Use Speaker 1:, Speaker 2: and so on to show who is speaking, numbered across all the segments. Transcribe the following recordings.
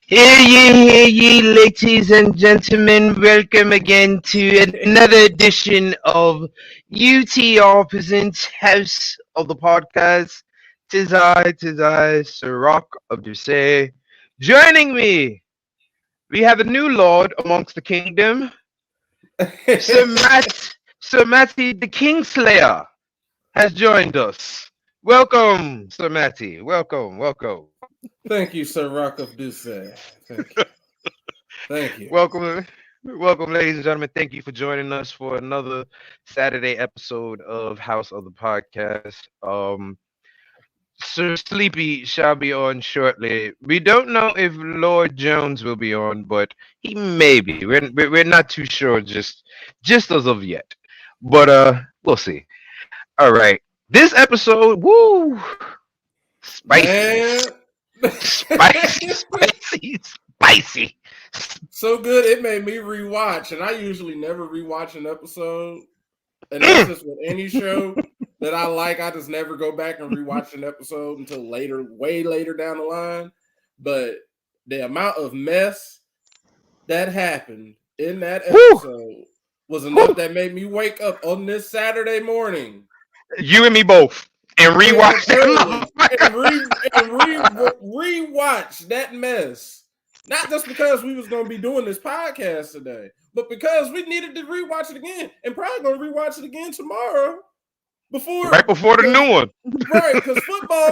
Speaker 1: Hear ye, ladies and gentlemen. Welcome again to another edition of UTR Presents House of the Podcast. Tis I, Sir Rock of Ducey. Joining me, we have a new lord amongst the kingdom, Sir Matty the Kingslayer has joined us. Welcome, Sir Matty. Welcome.
Speaker 2: Thank you, Sir Rock of Duce. Thank you. Thank you.
Speaker 1: Welcome, ladies and gentlemen. Thank you for joining us for another Saturday episode of House of the Podcast. Sir Sleepy shall be on shortly. We don't know if Lord Jones will be on, but he may be. We're not too sure just as of yet. But we'll see. All right, this episode, woo, spicy,
Speaker 2: Man.
Speaker 1: spicy.
Speaker 2: So good it made me rewatch. And I usually never rewatch an episode. And that's just with any show that I like. I just never go back and rewatch an episode until later, way later down the line. But the amount of mess that happened in that episode was enough that made me wake up on this Saturday morning.
Speaker 1: You and me both. And rewatch
Speaker 2: rewatch that mess. Not just because we was gonna be doing this podcast today, but because we needed to rewatch it again, and probably gonna rewatch it again tomorrow.
Speaker 1: Right before the new one.
Speaker 2: Right, because football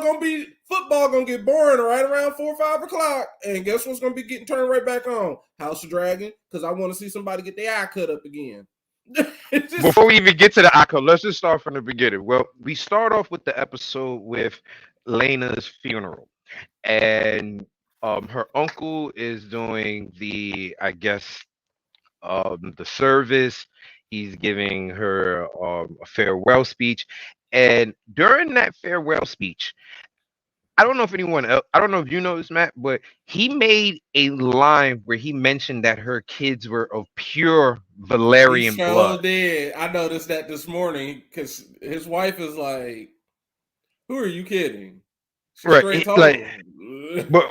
Speaker 2: gonna get boring right around 4 or 5 o'clock. And guess what's gonna be getting turned right back on? House of Dragon, because I want to see somebody get their eye cut up again.
Speaker 1: Before we even get to the icon, let's just start from the beginning. Well, we start off with the episode with Lena's funeral, and her uncle is doing the service. He's giving her a farewell speech, and during that farewell speech, I don't know if anyone else, I don't know if you know this, Matt, but he made a line where he mentioned that her kids were of pure Valerian blood.
Speaker 2: Did. I noticed that this morning because his wife is like, "Who are you kidding?" She
Speaker 1: Right, like, but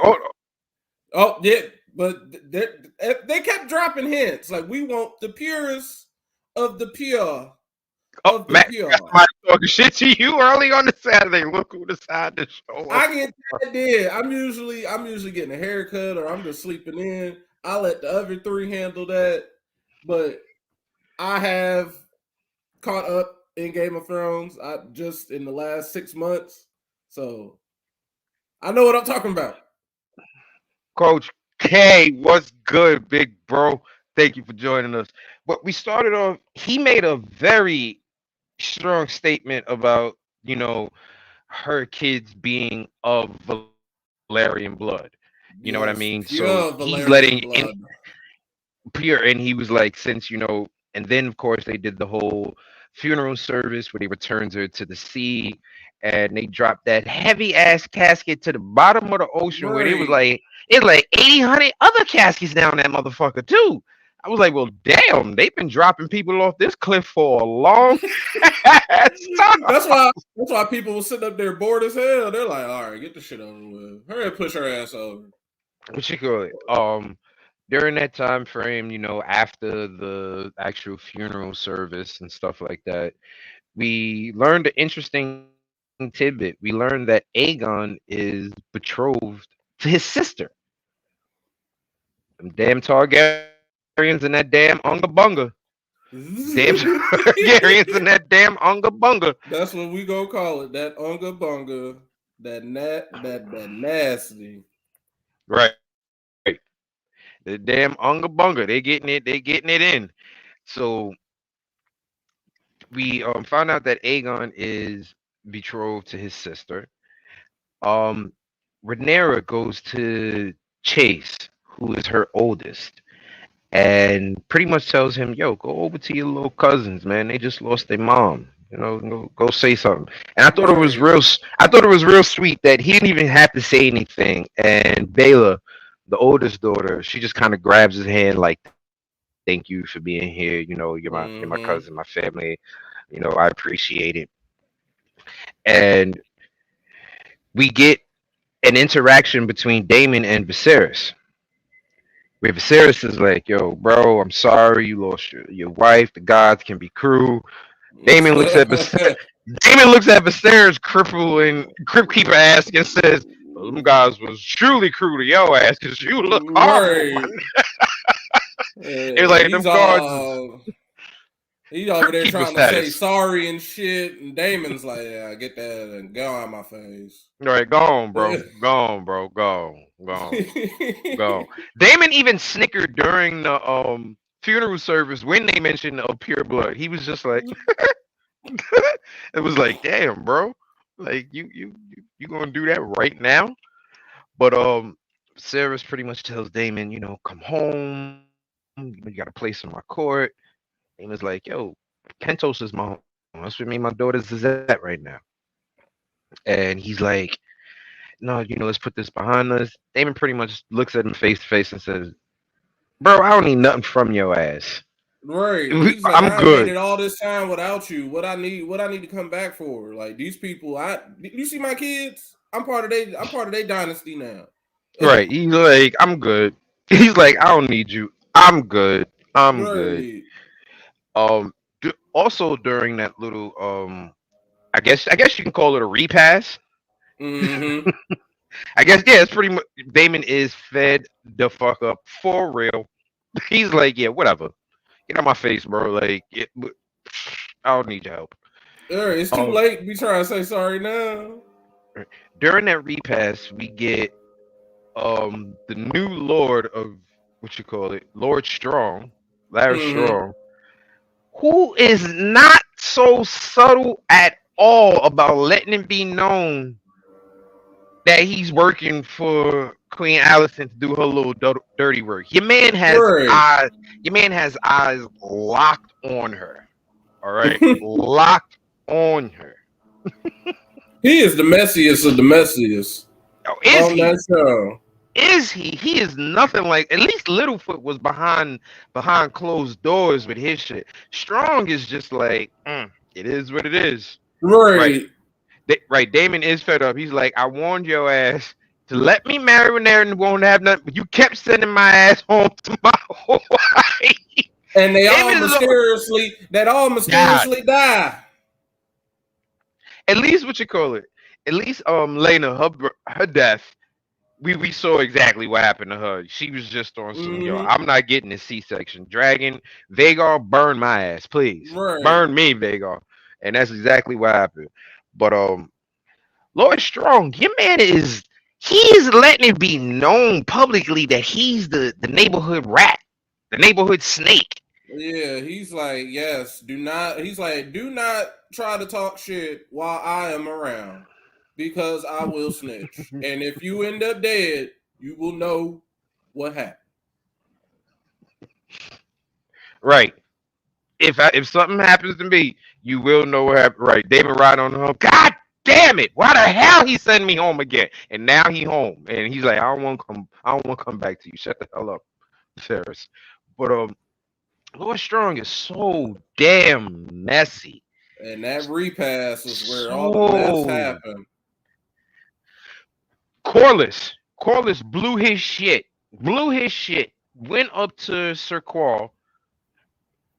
Speaker 2: yeah, but they kept dropping hints like, "We want the purest of the pure."
Speaker 1: Matt, somebody talking shit to you early on the Saturday. Look who decided to show up.
Speaker 2: I get that did. I'm usually getting a haircut or I'm just sleeping in. I let the other three handle that, but I have caught up in Game of Thrones. I just in the last 6 months, so I know what I'm talking about.
Speaker 1: Coach K, what's good, big bro? Thank you for joining us. But we started off. He made a very strong statement about her kids being of Valerian blood. You know what I mean? So he's letting in pure, and he was like, since and then of course they did the whole funeral service where they returned her to the sea, and they dropped that heavy ass casket to the bottom of the ocean where it was like 80, 100 other caskets down that motherfucker too. I was like, well, damn, they've been dropping people off this cliff for a long time.
Speaker 2: That's why people were sitting up there bored as hell. They're like, all right, get the shit over with. Hurry and push her ass over.
Speaker 1: Particularly, during that time frame, after the actual funeral service and stuff like that, we learned an interesting tidbit. We learned that Aegon is betrothed to his sister. Them damn Targaryens and that damn Unga Bunga. Damn Targaryens and that damn Unga Bunga.
Speaker 2: That's what we gonna call it. That Unga Bunga. That nasty.
Speaker 1: Right. The damn Unga Bunga. They getting it in. So we found out that Aegon is betrothed to his sister. Rhaenyra goes to Chase, who is her oldest, and pretty much tells him, "Yo, go over to your little cousins, man. They just lost their mom. Go say something." And I thought it was real sweet that he didn't even have to say anything. And Baela, the oldest daughter, she just kind of grabs his hand like, "Thank you for being here. You're my cousin, my family. I appreciate it." And we get an interaction between Daemon and Viserys. Where Viserys is like, yo, bro, I'm sorry you lost your wife. The gods can be cruel. Damon looks at Damon looks at Viserys cripple and crypt keeper ass and says, well, them guys was truly cruel to your ass because you look horrible.
Speaker 2: Right.
Speaker 1: It was like them guards is
Speaker 2: He's over
Speaker 1: crypt
Speaker 2: there
Speaker 1: keeper
Speaker 2: trying to say
Speaker 1: status.
Speaker 2: sorry and shit, and Damon's like, "Yeah, get that and go on my face."
Speaker 1: All right, go on, bro. Go on, bro. Go on. Go on. Go on. Damon even snickered during the funeral service when they mentioned pure blood. He was just like, it was like, damn, bro. Like you gonna do that right now? But Sarah's pretty much tells Damon, come home. You got a place in my court. Damon's like, yo, Kentos is my home. That's where me and my daughters is at right now. And he's like, no, let's put this behind us. Damon pretty much looks at him face to face and says, bro, I don't need nothing from your ass.
Speaker 2: Right. He's like,
Speaker 1: I'm
Speaker 2: I made
Speaker 1: good.
Speaker 2: it all this time without you. What I need to come back for? Like these people, you see my kids? I'm part of their dynasty now.
Speaker 1: Right. He's like, I'm good. He's like, I don't need you. I'm good. I'm good.
Speaker 2: Right.
Speaker 1: Also during that little I guess you can call it a repass.
Speaker 2: Mm-hmm.
Speaker 1: I guess yeah, it's pretty much Damon is fed the fuck up for real. He's like, yeah, whatever. Get out my face, bro. Like, I don't need your help.
Speaker 2: It's too late to be trying to say sorry now.
Speaker 1: During that repass, we get the new Lord of what you call it, Lord Strong, Larry
Speaker 2: Mm-hmm.
Speaker 1: Strong, who is not so subtle at all about letting it be known that he's working for Queen Allison to do her little dirty work. Your man has
Speaker 2: Right.
Speaker 1: eyes. Your man has eyes locked on her. All right, locked on her.
Speaker 2: He is the messiest of the messiest
Speaker 1: Oh, is
Speaker 2: on
Speaker 1: he?
Speaker 2: that show.
Speaker 1: Is he? He is nothing like. At least Littlefoot was behind closed doors with his shit. Strong is just like, it is what it is. Right.
Speaker 2: Right.
Speaker 1: Right. Damon is fed up. He's like, I warned your ass to let me marry Renee and won't have nothing, but you kept sending my ass home to my wife.
Speaker 2: And they all
Speaker 1: Damon is God.
Speaker 2: mysteriously die.
Speaker 1: At least what you call it. At least Lena, her death. We saw exactly what happened to her. She was just on some
Speaker 2: Mm-hmm.
Speaker 1: I'm not getting a C-section. Dragon, Vagar, burn my ass, please.
Speaker 2: Right.
Speaker 1: Burn me, Vagar. And that's exactly what happened. But Lord Strong, your man he's letting it be known publicly that he's the neighborhood rat, the neighborhood snake.
Speaker 2: Yeah, he's like, yes, do not try to talk shit while I am around because I will snitch. And if you end up dead, you will know what happened.
Speaker 1: Right. If something happens to me, you will know what happened. Right. David ride on home. God damn it! Why the hell he send me home again? And now he home, and he's like, I don't want to come. I don't want to come back to you. Shut the hell up, Ferris. But Lord Strong is so damn messy.
Speaker 2: And that repass is where all the mess happened.
Speaker 1: Corliss blew his shit. Went up to Sir Qual.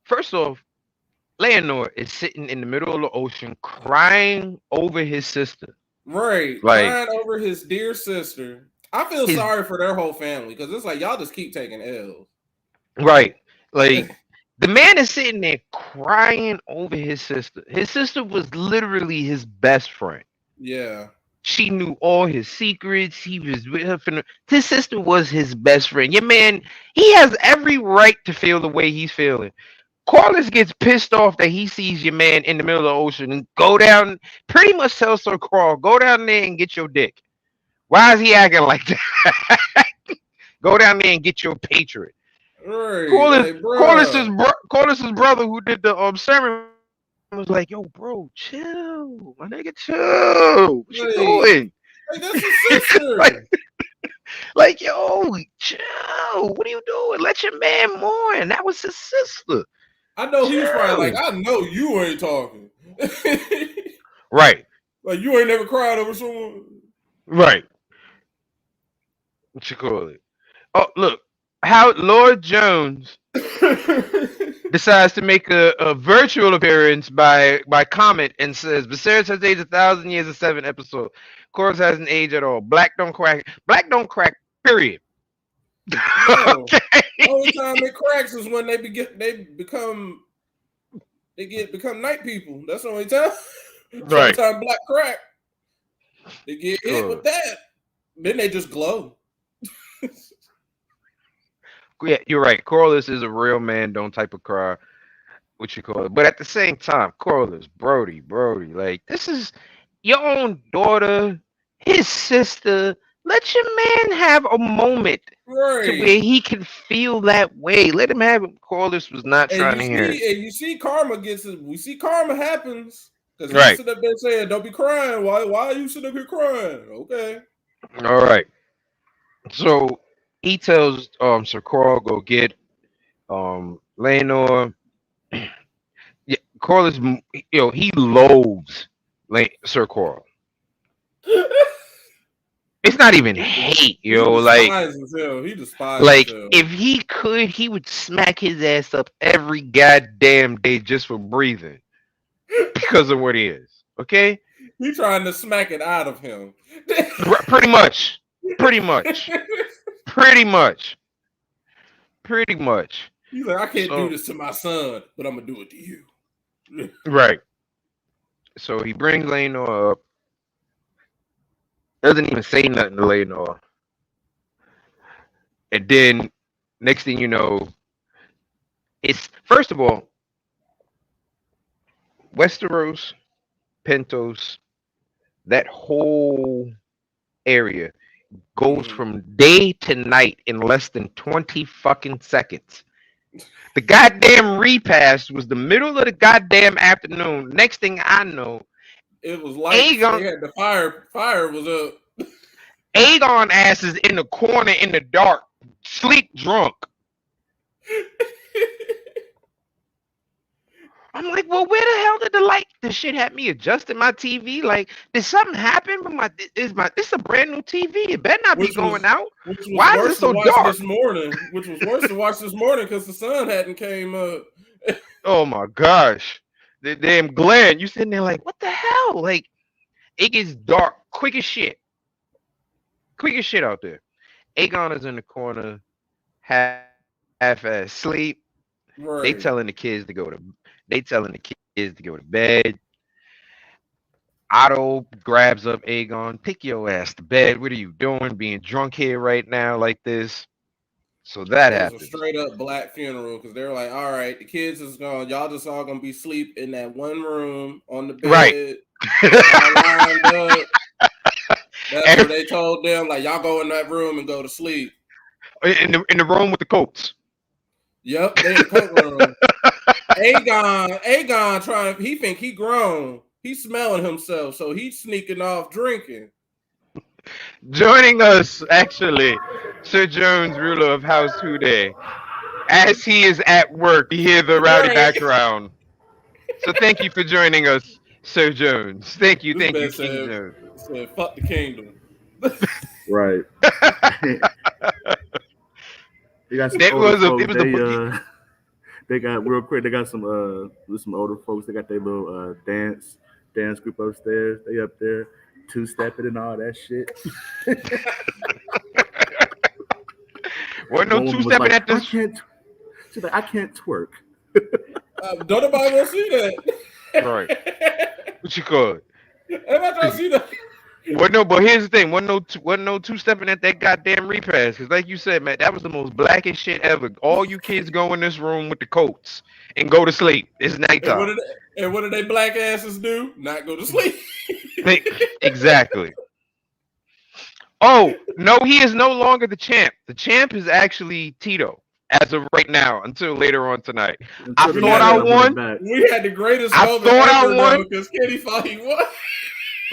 Speaker 1: First off, Leonor is sitting in the middle of the ocean crying over his sister.
Speaker 2: Right.
Speaker 1: Like,
Speaker 2: Crying over his dear sister. I feel sorry for their whole family because it's like y'all just keep taking L's.
Speaker 1: Right. Like, the man is sitting there crying over his sister. His sister was literally his best friend.
Speaker 2: Yeah.
Speaker 1: She knew all his secrets. He was with her. His sister was his best friend. Your man, he has every right to feel the way he's feeling. Corliss gets pissed off that he sees your man in the middle of the ocean and go down, pretty much tells Sir Crawl, go down there and get your dick. Why is he acting like that? Go down there and get your patriot.
Speaker 2: Right. Like,
Speaker 1: Corliss's brother who did the sermon was like, yo, bro, chill. My nigga, chill. What you doing?
Speaker 2: Like, that's his sister.
Speaker 1: like, yo, chill. What are you doing? Let your man mourn. That was his sister.
Speaker 2: I know he was probably like, I know you ain't talking.
Speaker 1: Right.
Speaker 2: Like, you ain't never cried over someone.
Speaker 1: Right. What you call it? Oh, look. how Lord Jones decides to make a virtual appearance by comment and says Viserys has aged 1,000 years in 7 episodes. Corvus hasn't aged at all. Black don't crack. Black don't crack. Period.
Speaker 2: No,
Speaker 1: Okay.
Speaker 2: the only time it cracks is when become night people. That's the only time.
Speaker 1: Right.
Speaker 2: Sometimes black crack. They get hit with
Speaker 1: Good.
Speaker 2: that. Then they just glow.
Speaker 1: Yeah, you're right. Corliss is a real man, don't type of cry. What you call it? But at the same time, Corliss, Brody, like this is your own daughter, his sister. Let your man have a moment to
Speaker 2: Right.
Speaker 1: where he can feel that way. Let him have it. Corliss was not trying to hear it.
Speaker 2: And you see karma gets it. We see karma happens. Because he
Speaker 1: Right.
Speaker 2: sit up there saying, "Don't be crying. Why are you sitting up here crying?" Okay.
Speaker 1: All right. So he tells Sir Coral go get Lenor. Yeah, Corliss, he loathes Sir Coral. It's not even hate,
Speaker 2: He
Speaker 1: like
Speaker 2: despises him. He despises him.
Speaker 1: if he could, he would smack his ass up every goddamn day just for breathing because of what he is. Okay,
Speaker 2: He trying to smack it out of him.
Speaker 1: pretty much, pretty much, pretty much, pretty much.
Speaker 2: He's like, I can't do this to my son, but I'm gonna do it to you.
Speaker 1: Right. So he brings Lenor up. Doesn't even say nothing to Lenor. And then next thing you know, it's first of all, Westeros, Pentos, that whole area goes from day to night in less than 20 fucking seconds. The goddamn repast was the middle of the goddamn afternoon. Next thing I know,
Speaker 2: it was like they had the fire. Fire was up.
Speaker 1: Aegon ass is in the corner in the dark, sleep drunk. I'm like, well, where the hell did the shit have me adjusting my TV? Like, did something happen? But this is a brand new TV. It better not be going out. Why is it so dark?
Speaker 2: This morning, which was worse to watch this morning because the sun hadn't came up.
Speaker 1: Oh my gosh, the damn glare! You sitting there like, what the hell? Like, it gets dark quick as shit out there. Aegon is in the corner, half-ass sleep.
Speaker 2: Right.
Speaker 1: They telling the kids to go to bed. Otto grabs up Aegon, take your ass to bed. What are you doing? Being drunk here right now like this? So that happens.
Speaker 2: A straight up black funeral because they're like, all right, the kids is gone. Y'all just all gonna be asleep in that one room on the bed.
Speaker 1: Right.
Speaker 2: Lined up. That's what they told them. Like, y'all go in that room and go to sleep.
Speaker 1: In the room with the coats.
Speaker 2: Yep, they in the coat room. Aegon he think he grown. He's smelling himself, so he's sneaking off drinking.
Speaker 1: Joining us, actually, Sir Jones, ruler of House Houday. As he is at work, you hear the rowdy background. So thank you for joining us, Sir Jones. Thank you, King Jones.
Speaker 2: Said, fuck the kingdom.
Speaker 3: Right. They got some they got real quick. They got some older folks. They got their little dance group upstairs. They up there two-stepping and all that shit.
Speaker 1: What no two-stepping at this?
Speaker 3: She's like, I can't twerk.
Speaker 2: Don't nobody want to see that.
Speaker 1: Right. What you call it?
Speaker 2: Everybody trying to see that.
Speaker 1: Well, no, but here's the thing. Wasn't no two-stepping at that goddamn repast. Because like you said, man, that was the most blackest shit ever. All you kids go in this room with the coats and go to sleep. It's nighttime.
Speaker 2: And what do they black asses do? Not go to sleep.
Speaker 1: Exactly. Oh, no, he is no longer the champ. The champ is actually Tito as of right now until later on tonight. I thought I won.
Speaker 2: We had the greatest moment ever because Kenny thought he won.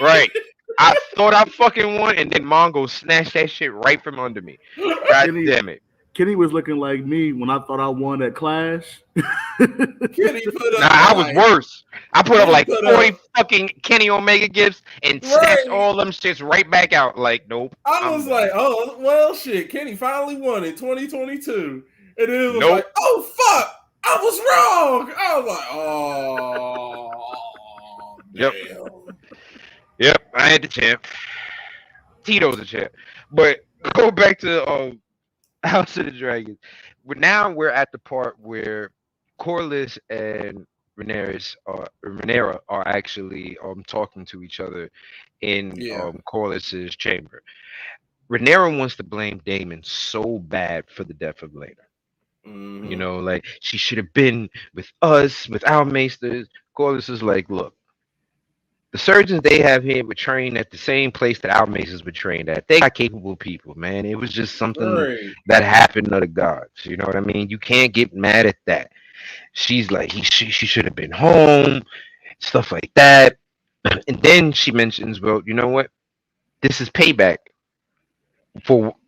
Speaker 1: Right. I thought I fucking won, and then Mongo snatched that shit right from under me. God damn it.
Speaker 3: Kenny was looking like me when I thought I won at Clash.
Speaker 2: Kenny put up
Speaker 1: I was worse. I put
Speaker 2: You
Speaker 1: up
Speaker 2: done
Speaker 1: like
Speaker 2: put
Speaker 1: 40
Speaker 2: up
Speaker 1: fucking Kenny Omega gifts and snatched
Speaker 2: right.
Speaker 1: all them shits right back out. Like, nope,
Speaker 2: I was
Speaker 1: I'm
Speaker 2: like,
Speaker 1: done.
Speaker 2: oh well, shit. Kenny finally won in 2022, and then it was like,
Speaker 1: Nope.
Speaker 2: oh fuck, I was wrong. I was like, oh
Speaker 1: Yep.
Speaker 2: damn.
Speaker 1: Yep. I had the champ. Tito's a champ. But go back to House of the Dragons. Now we're at the part where Corlys and Rhaenyra are actually talking to each other in
Speaker 2: Yeah.
Speaker 1: Corlys's chamber. Rhaenyra wants to blame Daemon so bad for the death of Laena. You
Speaker 2: Mm-hmm.
Speaker 1: know, like she should have been with us, with our maesters. Corlys is like, look, the surgeons they have here were trained at the same place that our maesters were trained at. They got capable people, man. It was just something
Speaker 2: Right.
Speaker 1: that happened to the gods. You know what I mean? You can't get mad at that. She's like, she should have been home, stuff like that. And then she mentions, well, you know what? This is payback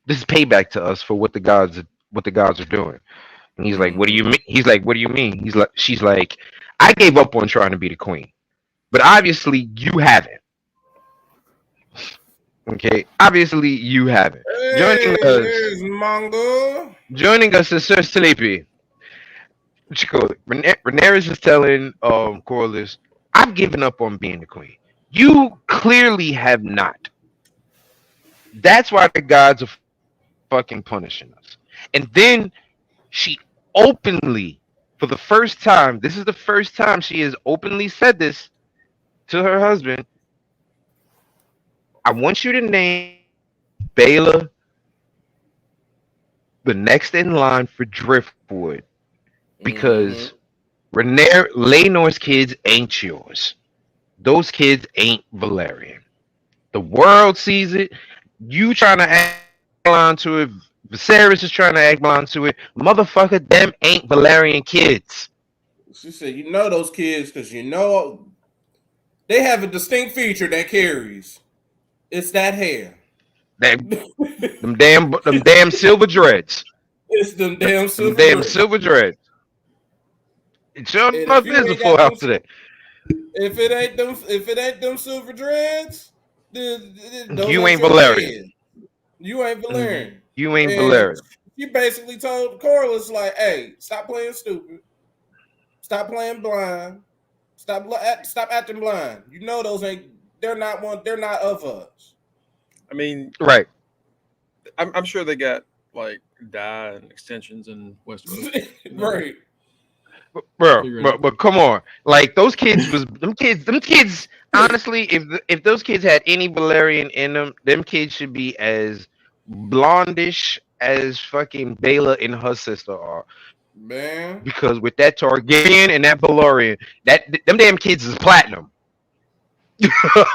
Speaker 1: this is payback to us for what the gods are doing. And he's like, what do
Speaker 2: Mm-hmm.
Speaker 1: you mean? He's like, what do you mean? She's like, I gave up on trying to be the queen, but obviously you haven't. Okay, obviously you haven't. Joining
Speaker 2: Hey,
Speaker 1: us,
Speaker 2: there's Mongo.
Speaker 1: joining us is Sir Sleepy. What you call it? Rhaenyra is telling Corlys, I've given up on being the queen. You clearly have not. That's why the gods are fucking punishing us. And then she openly, for the first time, this is the first time she has openly said this to her husband. I want you to name Baela the next in line for Driftwood
Speaker 2: Mm-hmm.
Speaker 1: because Lenore's kids ain't yours. Those kids ain't Valerian. The world sees it. You trying to act blind to it. Viserys is trying to act blind to it. Motherfucker, them ain't Valerian kids.
Speaker 2: She said, you know those kids because you know they have a distinct feature that carries. It's that hair.
Speaker 1: That them damn silver dreads.
Speaker 2: It's them damn
Speaker 1: Them
Speaker 2: silver
Speaker 1: damn
Speaker 2: dreads.
Speaker 1: silver dreads. It sure
Speaker 2: And if
Speaker 1: enough
Speaker 2: you
Speaker 1: is a
Speaker 2: ain't
Speaker 1: full
Speaker 2: got them,
Speaker 1: house today.
Speaker 2: if it ain't them silver dreads, then those
Speaker 1: You
Speaker 2: ain't
Speaker 1: ain't
Speaker 2: your
Speaker 1: Valerian.
Speaker 2: kids. You ain't Valerian.
Speaker 1: You ain't
Speaker 2: And
Speaker 1: Valerian.
Speaker 2: she basically told Corliss like, "Hey, stop playing stupid. Stop playing blind. Stop acting blind. You know those ain't. They're not one. They're not of us."
Speaker 4: I mean,
Speaker 1: Right.
Speaker 4: I'm sure they got like dye and extensions in Westeros. You know,
Speaker 2: Right.
Speaker 1: Bro,
Speaker 4: figuring out.
Speaker 1: but come on. Like those kids was them kids honestly, if those kids had any Valerian in them kids should be as blondish as fucking Bela and her sister are.
Speaker 2: Man.
Speaker 1: Because with that Targaryen and that Valerian, them damn kids is platinum.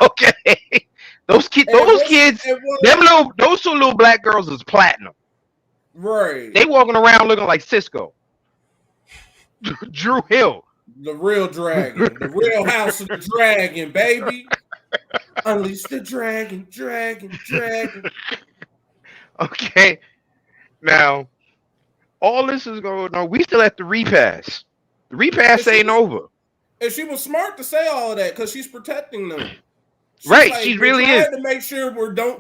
Speaker 1: Okay.
Speaker 2: And
Speaker 1: Those
Speaker 2: what's
Speaker 1: kids,
Speaker 2: and what?
Speaker 1: those two little black girls is platinum.
Speaker 2: Right.
Speaker 1: They walking around looking like Cisco. Drew Hill.
Speaker 2: The real dragon. The real house of the dragon, baby. Unleash the dragon, dragon, dragon.
Speaker 1: Okay. Now, all this is going on. We still at the repass. The
Speaker 2: And
Speaker 1: repass
Speaker 2: she
Speaker 1: ain't
Speaker 2: was
Speaker 1: over.
Speaker 2: and she was smart to say all of that because she's protecting them. She's
Speaker 1: Right.
Speaker 2: like,
Speaker 1: She
Speaker 2: we're
Speaker 1: really is.
Speaker 2: trying to make sure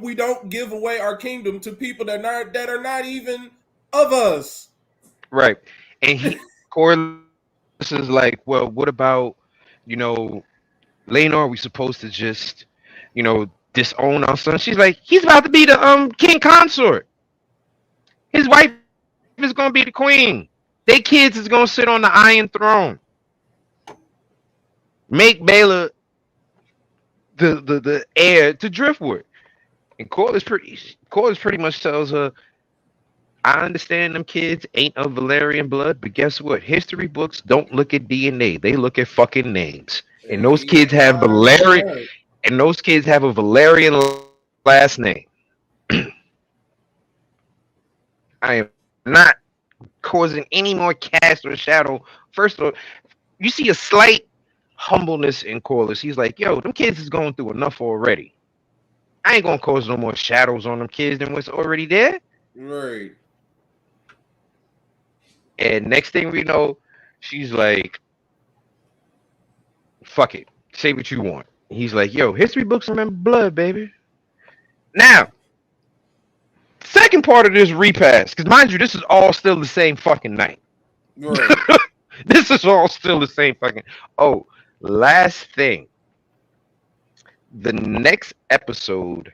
Speaker 2: we don't give away our kingdom to people that are not even of us.
Speaker 1: Right. And Corliss is like, well, what about, you know, Laenor? Are we supposed to just, disown our son? She's like, he's about to be the king consort. His wife is gonna be the queen. Their kids is gonna sit on the Iron Throne. Make Baylor the heir to Driftwood. And Corliss pretty much tells her, I understand them kids ain't of Valerian blood, but guess what? History books don't look at DNA. They look at fucking names. And those
Speaker 2: You
Speaker 1: kids
Speaker 2: ain't
Speaker 1: have
Speaker 2: lying about
Speaker 1: Valerian
Speaker 2: that.
Speaker 1: and those kids have a Valerian last name. I am not causing any more cast or shadow. First of all, you see a slight humbleness in Corliss. He's like, yo, them kids is going through enough already. I ain't gonna cause no more shadows on them kids than what's already there.
Speaker 2: Right.
Speaker 1: And next thing we know, she's like, Fuck it. Say what you want. He's like, yo, history books remember blood, baby. Now, second part of this repass, because mind you, this is all still the same fucking night.
Speaker 2: Right.
Speaker 1: This is all still the same fucking. Oh, last thing. The next episode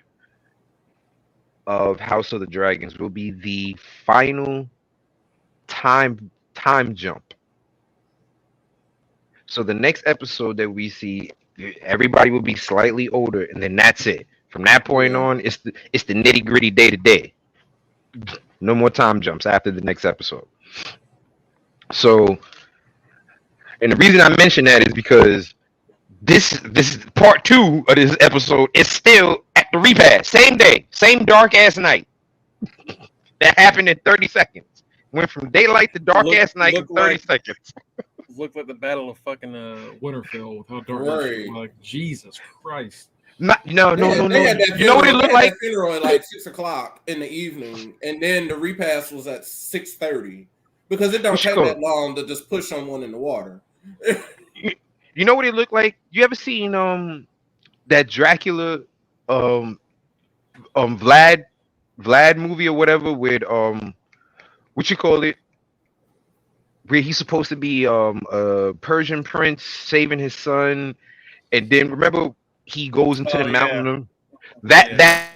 Speaker 1: of House of the Dragons will be the final time jump. So the next episode that we see, everybody will be slightly older, and then that's it. From that point on, it's the nitty gritty day to day. No more time jumps after the next episode. So, and the reason I mention that is because this part 2 of this episode is still at the repass, same day, same dark ass night. That happened in 30 seconds. Went from daylight to dark ass night in 30 seconds.
Speaker 4: Looked like the Battle of fucking Winterfell with how dark it was. Like Jesus Christ.
Speaker 1: No.
Speaker 2: They had that
Speaker 1: You know what it looked like?
Speaker 2: Funeral at like 6:00 in the evening, and then the repass was at 6:30 because it don't take that long to just push someone in the water.
Speaker 1: You know what it looked like? You ever seen that Dracula Vlad movie or whatever with what you call it? Where he's supposed to be a Persian prince saving his son, and then remember he goes into the mountain. That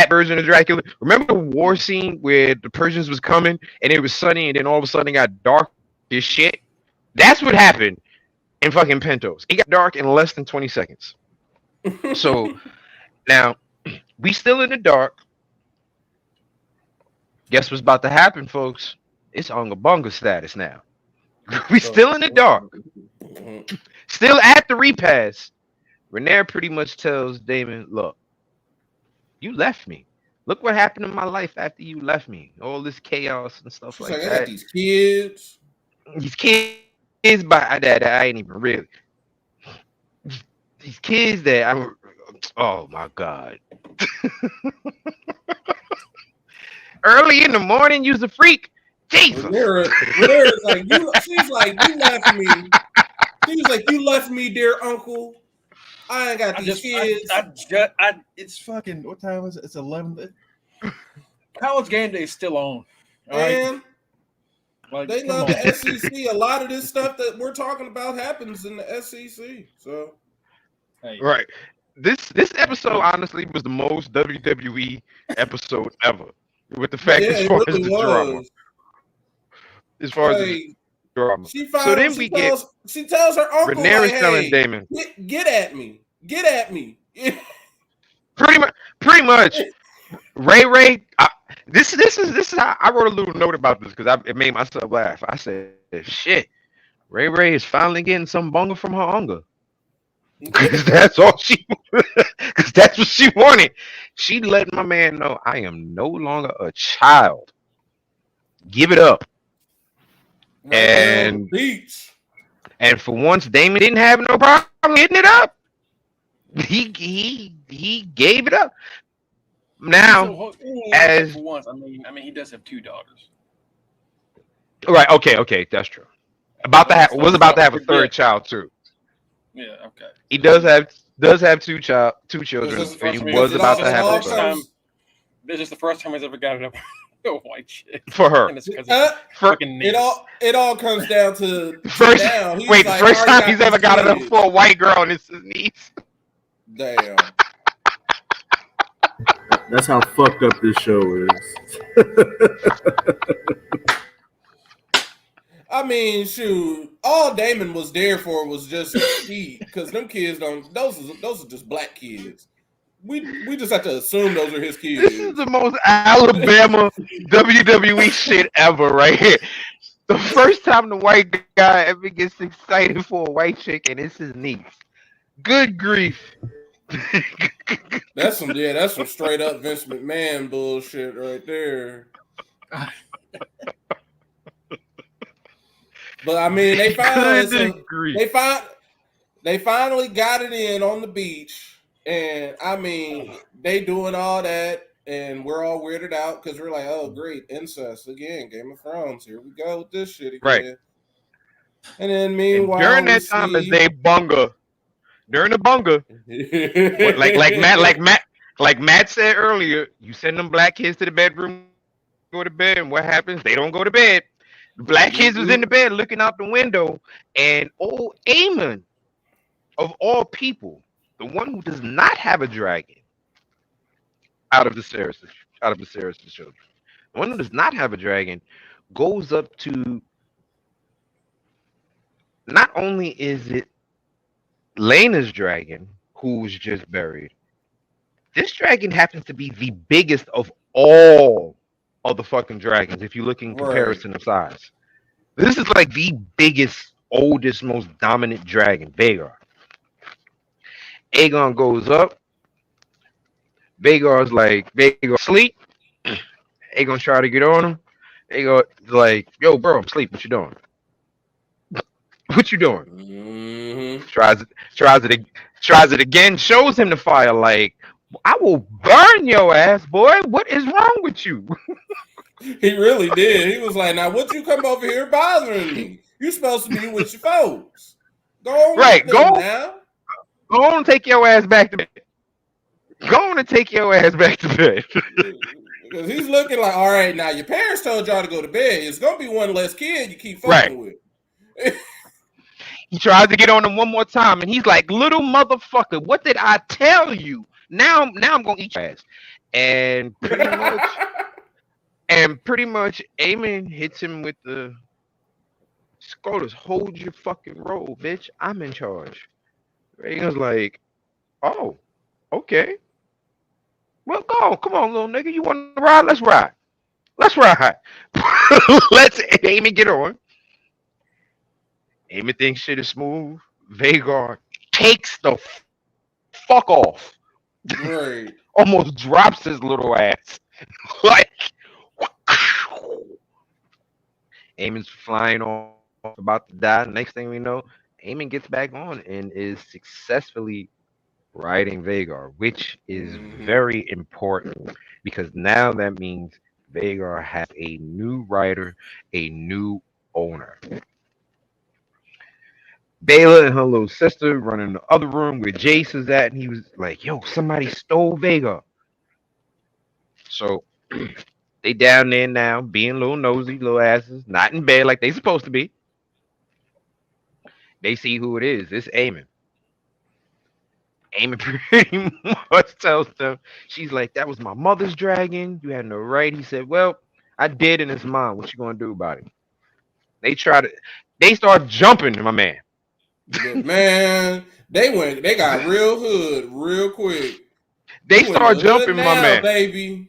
Speaker 1: version of Dracula. Remember the war scene where the Persians was coming and it was sunny, and then all of a sudden it got dark as shit. That's what happened in fucking Pentos. It got dark in less than 20 seconds. So now we still in the dark. Guess what's about to happen, folks? It's Unga Bunga status now. We still in the dark. Still at the repass. Rhaenyra pretty much tells Daemon, look, you left me. Look what happened in my life after you left me. All this chaos and stuff like that.
Speaker 2: I got these kids.
Speaker 1: These kids by that I ain't even really. These kids that I'm. Oh my God. Early in the morning, you's a freak. Jesus.
Speaker 2: Rhaenyra's like, she's like, you left me. She's like, you left me, dear uncle. I ain't got these kids.
Speaker 4: It's fucking, what time is it? It's 11. College game day is still on.
Speaker 2: And like, they love the SEC. A lot of this stuff that we're talking about happens in the SEC. So,
Speaker 1: right. This episode honestly was the most WWE episode ever. With the fact as far as the drama. As far as the drama.
Speaker 2: She tells her uncle,
Speaker 1: Rhaenyra's
Speaker 2: like,
Speaker 1: telling Daemon,
Speaker 2: get at me. Get at me.
Speaker 1: Pretty much. Ray, this is how I wrote a little note about this because it made myself laugh. I said, shit, Ray is finally getting some bunga from her unga. Because that's all because that's what she wanted. She let my man know I am no longer a child. Give it up. And for once, Daemon didn't have no problem getting it up. He gave it up. Now, as
Speaker 4: for once, I mean, he does have 2 daughters.
Speaker 1: Right? Okay, that's true. About to have a third child too.
Speaker 4: Yeah. Okay.
Speaker 1: He does have 2 children, and he was about to have a third.
Speaker 4: This is the first time he's ever got a white chick
Speaker 1: for her.
Speaker 2: It all comes down to
Speaker 1: first time he's ever got it up for a white girl, and it's his niece.
Speaker 2: Damn.
Speaker 3: That's how fucked up this show is.
Speaker 2: I mean, shoot, all Daemon was there for was just speed, because them kids those are just black kids. We just have to assume those are his kids.
Speaker 1: This is the most Alabama WWE shit ever, right here. The first time the white guy ever gets excited for a white chick, and it's his niece. Good grief.
Speaker 2: That's some straight up Vince McMahon bullshit right there. But I mean, they finally got it in on the beach, and I mean, they doing all that, and we're all weirded out because we're like, oh great, incest again, Game of Thrones, here we go with this shit again.
Speaker 1: Right.
Speaker 2: And then meanwhile,
Speaker 1: during that time, as they bunga, during the bunga. What, like Matt said earlier, you send them black kids to the bedroom, go to bed, and what happens? They don't go to bed. The black kids was in the bed looking out the window, and old Aemon, of all people, the one who does not have a dragon out of the Viserys' children, the one who does not have a dragon, goes up to. Not only is it Lena's dragon, who was just buried, this dragon happens to be the biggest of all of the fucking dragons. If you look in comparison of size, this is like the biggest, oldest, most dominant dragon, Vhagar. Aegon goes up. Vhagar's like, Vhagar sleep. Aegon try to get on him. Aegon's like, yo, bro, I'm asleep. What you doing? What you doing?
Speaker 2: Mm-hmm.
Speaker 1: Tries it again. Shows him the fire. Like, I will burn your ass, boy. What is wrong with you?
Speaker 2: He really did. He was like, now what you come over here bothering me? You supposed to be with your folks. Go on
Speaker 1: Right,
Speaker 2: with them now.
Speaker 1: Go on and take your ass back to bed. Go on and take your ass back to bed.
Speaker 2: Because he's looking like, all right, now your parents told y'all to go to bed. It's gonna be one less kid you keep fucking with.
Speaker 1: He tries to get on him one more time, and he's like, little motherfucker, what did I tell you? Now I'm gonna eat your ass. And pretty much Aemon hits him with the Scotus, hold your fucking roll, bitch. I'm in charge. Aegon's like, oh, okay. Well, go on. Come on, little nigga. You want to ride? Let's ride. Let's ride. Let's Aemon get on. Aemon thinks shit is smooth. Vhagar takes the fuck off.
Speaker 2: Right.
Speaker 1: Almost drops his little ass. Like, Aemon's flying off, about to die. Next thing we know, Aemon gets back on and is successfully riding Vhagar, which is very important because now that means Vhagar has a new rider, a new owner. Baela and her little sister run in the other room where Jace is at, and he was like, yo, somebody stole Vhagar. So they down there now, being little nosy, little asses, not in bed like they supposed to be. They see who it is. It's Aemon. Aemon pretty much tells them, she's like, that was my mother's dragon. You had no right. He said, well, I did, and it's mine. What you gonna do about it? They start jumping, my man.
Speaker 2: Man, they got real hood real quick.
Speaker 1: They start jumping,
Speaker 2: now,
Speaker 1: my man.
Speaker 2: Baby.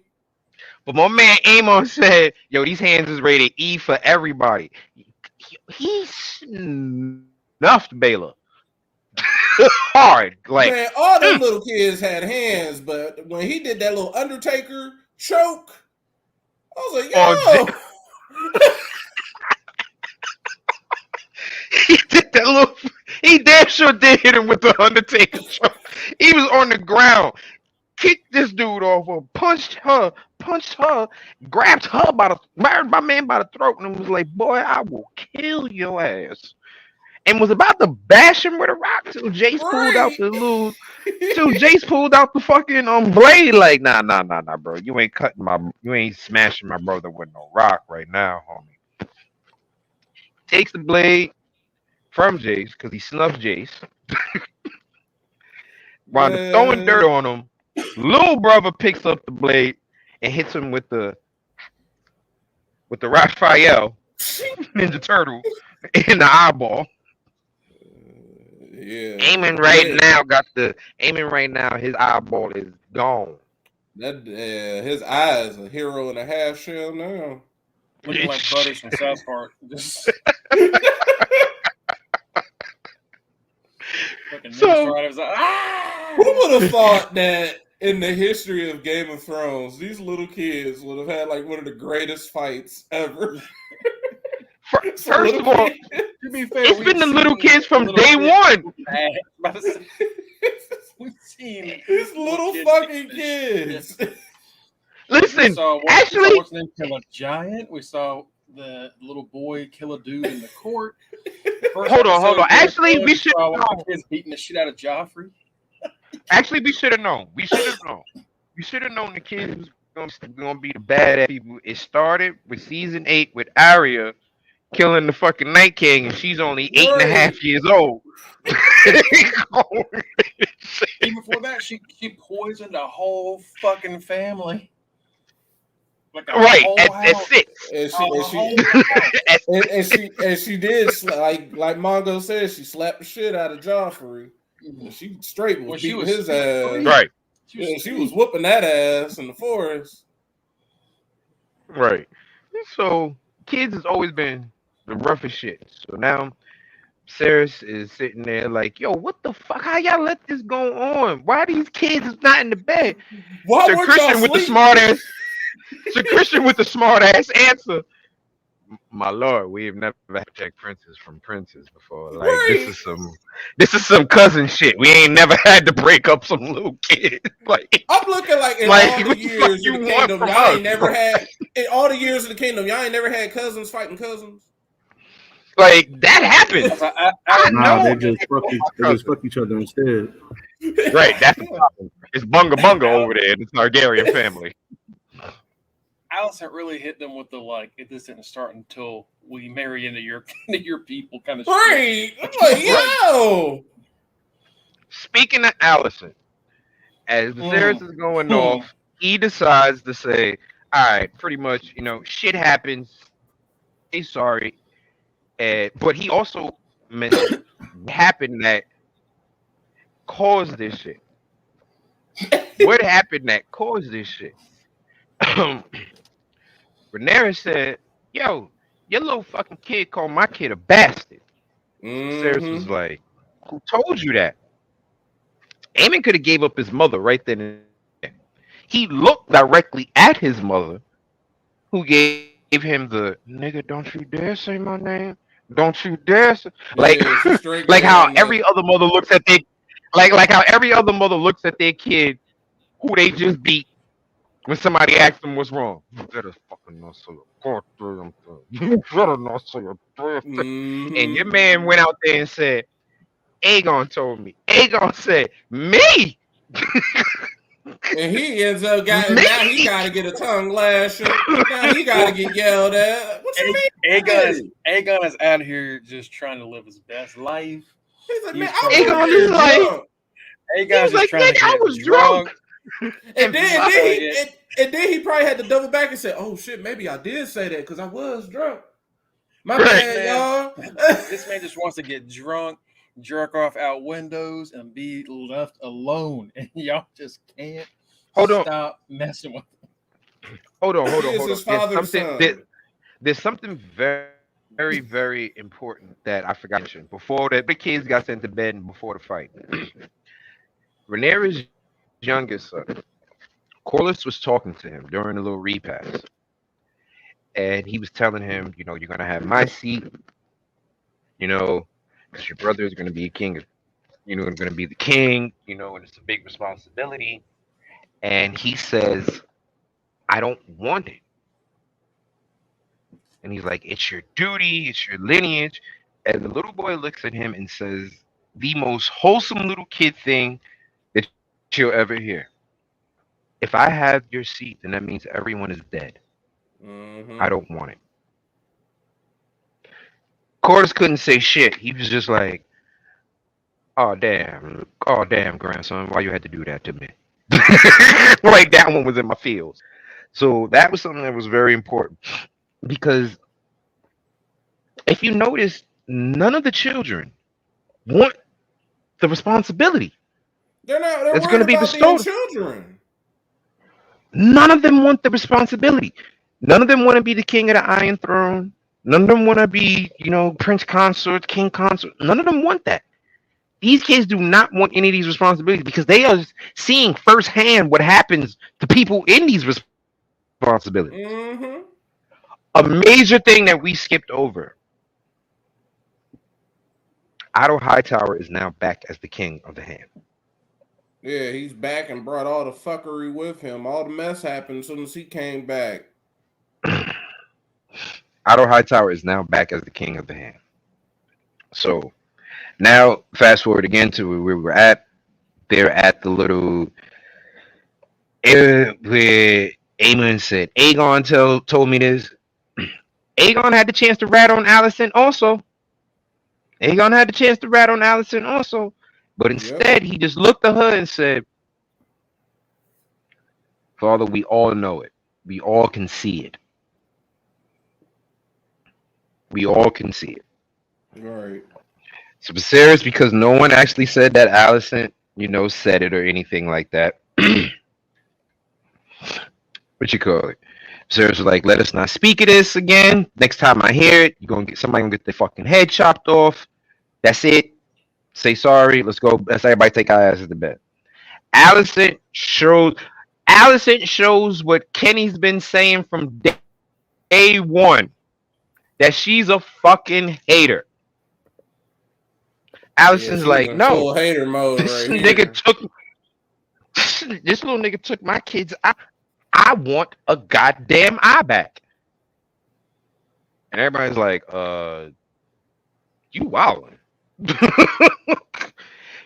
Speaker 1: But my man Aemon said, yo, these hands is rated E for everybody. He snuffed Baela. Hard. Like,
Speaker 2: man, all them little kids had hands, but when he did that little Undertaker choke, I was like, yo.
Speaker 1: He did that little. He damn sure did hit him with the Undertaker choke. He was on the ground, kicked this dude over, punched her, grabbed her grabbed my man by the throat, and was like, boy, I will kill your ass. And was about to bash him with a rock till Jace pulled out the fucking blade. Like, nah, bro. You ain't smashing my brother with no rock right now, homie. Takes the blade from Jace because he snuffs Jace. While they're throwing dirt on him, little brother picks up the blade and hits him with the Raphael Ninja Turtle in the eyeball.
Speaker 2: Yeah.
Speaker 1: Aemon right now, his eyeball is gone.
Speaker 2: His eye is a hero and a half shell now.
Speaker 4: Looking like Butters from South Park.
Speaker 2: So, who would have thought that in the history of Game of Thrones, these little kids would have had like one of the greatest fights ever?
Speaker 1: First of all,
Speaker 4: to be fair,
Speaker 1: it's been the little kids from day one.
Speaker 4: We've seen
Speaker 2: these little fucking kids.
Speaker 1: Listen,
Speaker 4: we saw
Speaker 1: actually,
Speaker 4: kill a giant. We saw the little boy kill a dude in the court.
Speaker 1: Hold on. Actually, we should know.
Speaker 4: Kids beating the shit out of Joffrey.
Speaker 1: Actually, we should have known. We should have known. We should have known the kids was gonna be the badass people. It started with season 8 with Arya killing the fucking Night King, and she's only 8.5 years old.
Speaker 4: Even before that, she poisoned a whole fucking family. Like
Speaker 1: right at 6.
Speaker 2: And she did like Mongo said, she slapped the shit out of Joffrey. And she straight was beating his ass.
Speaker 1: Right.
Speaker 2: She was whooping that ass in the forest.
Speaker 1: Right. So kids has always been the roughest shit. So now Viserys is sitting there like, yo, what the fuck? How y'all let this go on? Why these kids is not in the bed?
Speaker 2: Why
Speaker 1: Sir Christian with the smart ass. Sir Christian with the smart ass answer. My lord, we have never had to protect princes from princes before. Like this is some cousin shit. We ain't never had to break up some little kid. Like
Speaker 2: I'm looking like in
Speaker 1: like,
Speaker 2: all the years in the kingdom, y'all ain't never had in all the years in the kingdom, y'all ain't never had cousins fighting cousins.
Speaker 1: Like that happens. I know.
Speaker 3: They just fuck each other instead.
Speaker 1: Right, that's the problem. It's bunga bunga over there in the Targaryen family.
Speaker 4: Allison really hit them with the like. This didn't start until we marry into your people kind of
Speaker 2: right. I'm like, yo.
Speaker 1: Speaking of Allison, as Viserys is going off, he decides to say, "All right, pretty much, shit happens. He's sorry." But he also mentioned what happened that caused this shit. What happened that caused this shit? Rhaenyra said, yo, your little fucking kid called my kid a bastard. Viserys was like, who told you that? Aemon could have gave up his mother right then and there. He looked directly at his mother, who gave him the, nigga, don't you dare say my name. Don't you dare say. Like, like how every other mother looks at their, like how every other mother looks at their kid who they just beat when somebody asks them what's wrong. You better fucking not say a goddamn thing. You better not say a damn thing. And your man went out there and said, Aegon told me. Aegon said, me?
Speaker 2: And he ends up now he gotta get a tongue lashing. Now he gotta get yelled at. What you mean?
Speaker 4: Aegon is out here just trying to live his best life.
Speaker 2: He's like, man,
Speaker 1: Aegon is like,
Speaker 4: Aegon's just trying to get
Speaker 1: I was drunk.
Speaker 2: And then he probably had to double back and say, oh shit, maybe I did say that because I was drunk. My bad, y'all.
Speaker 4: This man just wants to get drunk, jerk off out windows, and be left alone. And y'all just can't stop messing with him.
Speaker 1: Hold on. There's something very, very, very important that I forgot to mention. Before the kids got sent to bed and before the fight. Rhaenyra's youngest son, Corlys, was talking to him during a little repast. And he was telling him, you're going to have my seat, because your brother is going to be a king, going to be the king, and it's a big responsibility. And he says, I don't want it. And he's like, it's your duty, it's your lineage. And the little boy looks at him and says, the most wholesome little kid thing that you'll ever hear. If I have your seat, then that means everyone is dead. I don't want it. Corlys couldn't say shit. He was just like, oh damn, grandson, why you had to do that to me? Like that one was in my feels. So that was something that was very important. Because if you notice, none of the children want the responsibility.
Speaker 2: They're
Speaker 1: it's going to be bestowed.
Speaker 2: Children.
Speaker 1: None of them want the responsibility. None of them want to be the king of the Iron Throne. None of them want to be, prince consort, king consort. None of them want that. These kids do not want any of these responsibilities because they are seeing firsthand what happens to people in these responsibilities. A major thing that we skipped over. Otto Hightower is now back as the king of the Hand.
Speaker 2: Yeah, he's back and brought all the fuckery with him. All the mess happened as soon as he came back.
Speaker 1: Otto Hightower is now back as the king of the Hand. So now, fast forward again to where we're at. They're at the little area where Aemon said, Aegon told me this. Aegon had the chance to rat on Alicent also. Aegon had the chance to rat on Alicent also. But instead, he just looked at her and said, Father, we all know it. We all can see it. We all can see it.
Speaker 2: Right.
Speaker 1: So Viserys, because no one actually said that Alicent, said it or anything like that. What you call it? Viserys was like, let us not speak of this again. Next time I hear it, somebody gonna get their fucking head chopped off. That's it. Say sorry. Let's go. Let's everybody take our asses to bed. Alicent shows what Kenny's been saying from day one. That she's a fucking hater. Alicent's like, no.
Speaker 2: Full hater mode
Speaker 1: This
Speaker 2: right
Speaker 1: nigga
Speaker 2: here.
Speaker 1: this little nigga took my kids. I want a goddamn eye back. And everybody's like, you wildin'.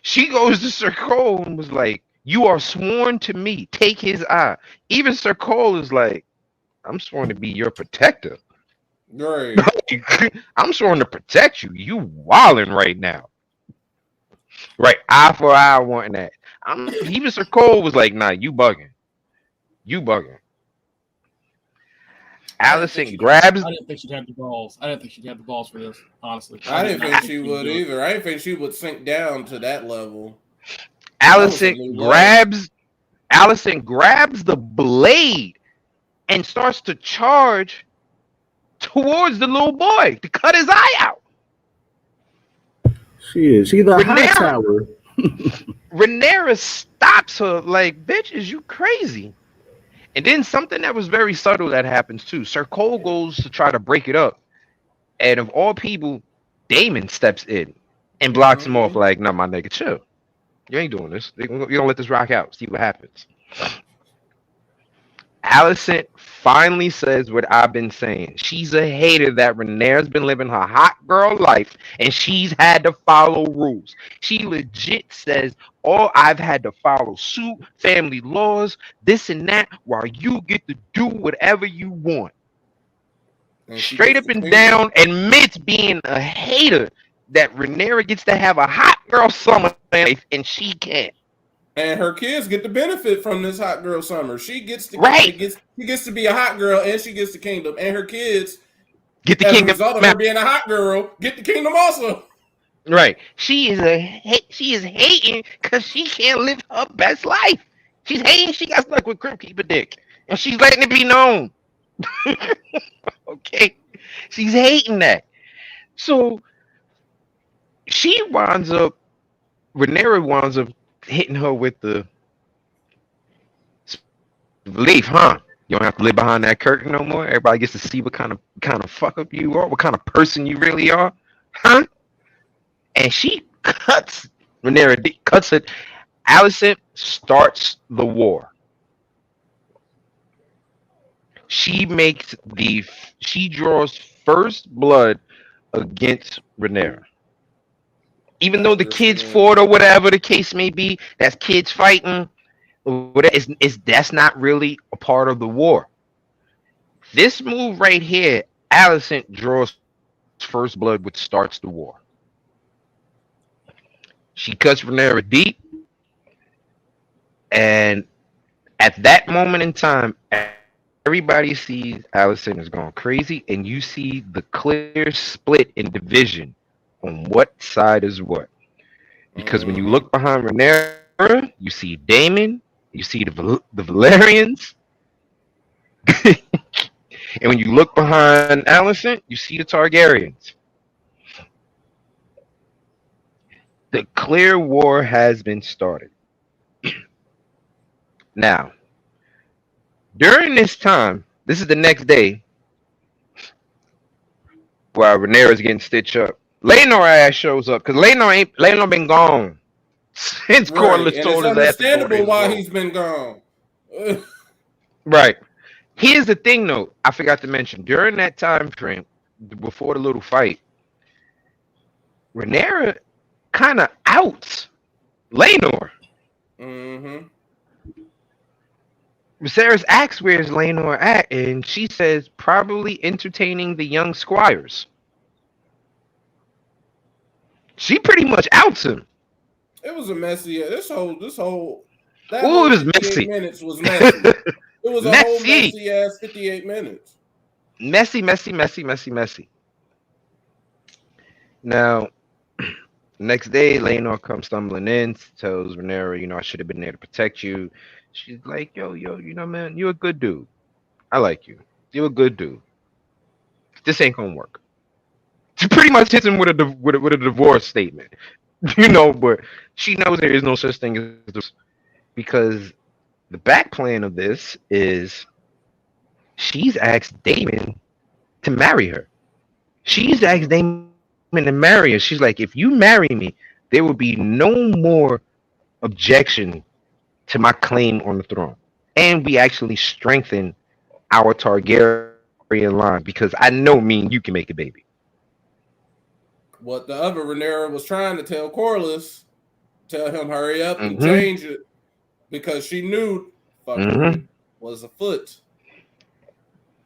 Speaker 1: She goes to Sir Cole and was like, you are sworn to me. Take his eye. Even Sir Cole is like, I'm sworn to be your protector.
Speaker 2: Right.
Speaker 1: I'm sworn to protect you. You wildin' right now. Right, eye for eye, wanting that. Even Sir Cole was like, nah, you bugging. You bugging. Alicent grabs.
Speaker 4: I didn't think she'd have the balls. I didn't think she'd have the balls for this, honestly.
Speaker 2: I didn't think she would either. I didn't think she would sink down to that level.
Speaker 1: Alicent grabs the blade and starts to charge towards the little boy to cut his eye out.
Speaker 3: She's the Hightower.
Speaker 1: Rhaenyra stops her like, bitch, is you crazy? And then something that was very subtle that happens too. Sir Cole goes to try to break it up. And of all people, Daemon steps in and blocks him off like, nah, my nigga, chill. You ain't doing this. You don't let this rock out. See what happens. Alicent finally says what I've been saying. She's a hater that Rhaenyra's been living her hot girl life and she's had to follow rules. She legit says, oh, I've had to follow suit, family laws, this and that, while you get to do whatever you want. Straight up and down admits being a hater that Rhaenyra gets to have a hot girl summer life and she can't.
Speaker 2: And her kids get the benefit from this hot girl summer. She gets to she gets to be a hot girl, and she gets the kingdom. And her kids
Speaker 1: get the
Speaker 2: kingdom.
Speaker 1: As a result
Speaker 2: of her being a hot girl, get the kingdom also.
Speaker 1: Right. She is hating because she can't live her best life. She's hating. She got stuck with Crypt Keeper dick, and she's letting it be known. Okay, she's hating that. So Rhaenyra winds up hitting her with the belief, huh? You don't have to live behind that curtain no more. Everybody gets to see what kind of fuck up you are, what kind of person you really are, huh? And she cuts Rhaenyra, cuts it. Alicent starts the war. She draws first blood against Rhaenyra. Even though the kids fought or whatever the case may be, that's kids fighting. That's not really a part of the war. This move right here, Alicent draws first blood, which starts the war. She cuts Rhaenyra deep, and at that moment in time, everybody sees Alicent is going crazy, and you see the clear split in division on what side is what. Because when you look behind Rhaenyra, you see Daemon, you see the Valerians, and when you look behind Alicent, you see the Targaryens. The clear war has been started. Now, during this time, this is the next day, while Rhaenyra's getting stitched up. Laenor ass shows up because Laenor been gone since Corlys told his ass to go.
Speaker 2: Understandable why he's been gone.
Speaker 1: Right. Here's the thing, though. I forgot to mention during that time frame, before the little fight, Rhaenyra kind of outs Laenor.
Speaker 2: Mm-hmm.
Speaker 1: Viserys asks where's Laenor at, and she says probably entertaining the young squires. She pretty much outs him.
Speaker 2: It was a messy. That
Speaker 1: Oh,
Speaker 2: whole
Speaker 1: it was
Speaker 2: 58
Speaker 1: messy.
Speaker 2: minutes was messy. It was a whole
Speaker 1: Messy.
Speaker 2: messy ass 58 minutes.
Speaker 1: Messy, messy, messy, messy, messy. Now, next day, Laenor comes stumbling in, tells Rhaenyra, I should have been there to protect you. She's like, yo, man, you're a good dude. I like you. You're a good dude. This ain't gonna work. She pretty much hits him with a divorce statement, but she knows there is no such thing as divorce because the back plan of this is she's asked Damon to marry her. She's asked Damon to marry her. She's like, if you marry me, there will be no more objection to my claim on the throne. And we actually strengthen our Targaryen line because I know me and you can make a baby.
Speaker 2: What the other Rhaenyra was trying to tell Corlys, tell him hurry up and
Speaker 1: Mm-hmm.
Speaker 2: change it, because she knew fuckery was afoot.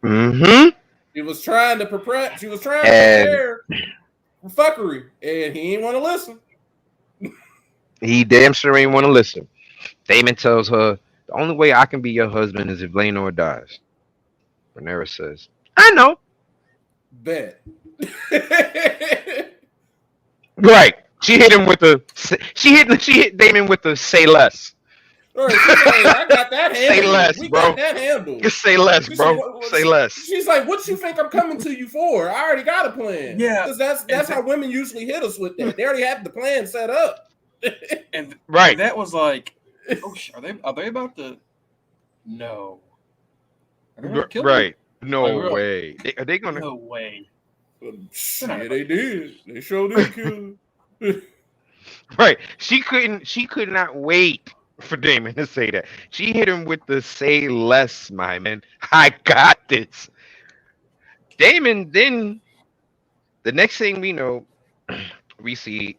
Speaker 1: Mm-hmm.
Speaker 2: She was trying to prepare. She was trying to prepare for fuckery, and he didn't want to listen.
Speaker 1: He damn sure ain't want to listen. Damon tells her the only way I can be your husband is if Laenor dies. Rhaenyra says, I know.
Speaker 2: Bet.
Speaker 1: Right. She hit Damon with the say less.
Speaker 2: Right, she's like, I got that handled.
Speaker 1: Say less,
Speaker 2: we
Speaker 1: bro.
Speaker 2: got that handled.
Speaker 1: Just say less,
Speaker 2: She's
Speaker 1: bro.
Speaker 2: like,
Speaker 1: Say less.
Speaker 2: She's like, what you think I'm coming to you for? I already got a plan.
Speaker 4: Yeah.
Speaker 2: Because that's how women usually hit us with that. They already have the plan set up.
Speaker 4: And
Speaker 1: Right.
Speaker 4: that was like, oh, are they about to? No. Are they about to kill me?
Speaker 1: Right. No
Speaker 4: Like,
Speaker 1: way. Are they gonna?
Speaker 4: No way.
Speaker 2: Yeah, they did. They sure did kill her.
Speaker 1: Right. She could not wait for Damon to say that. She hit him with the say less, my man. I got this. Damon then the next thing we know, we see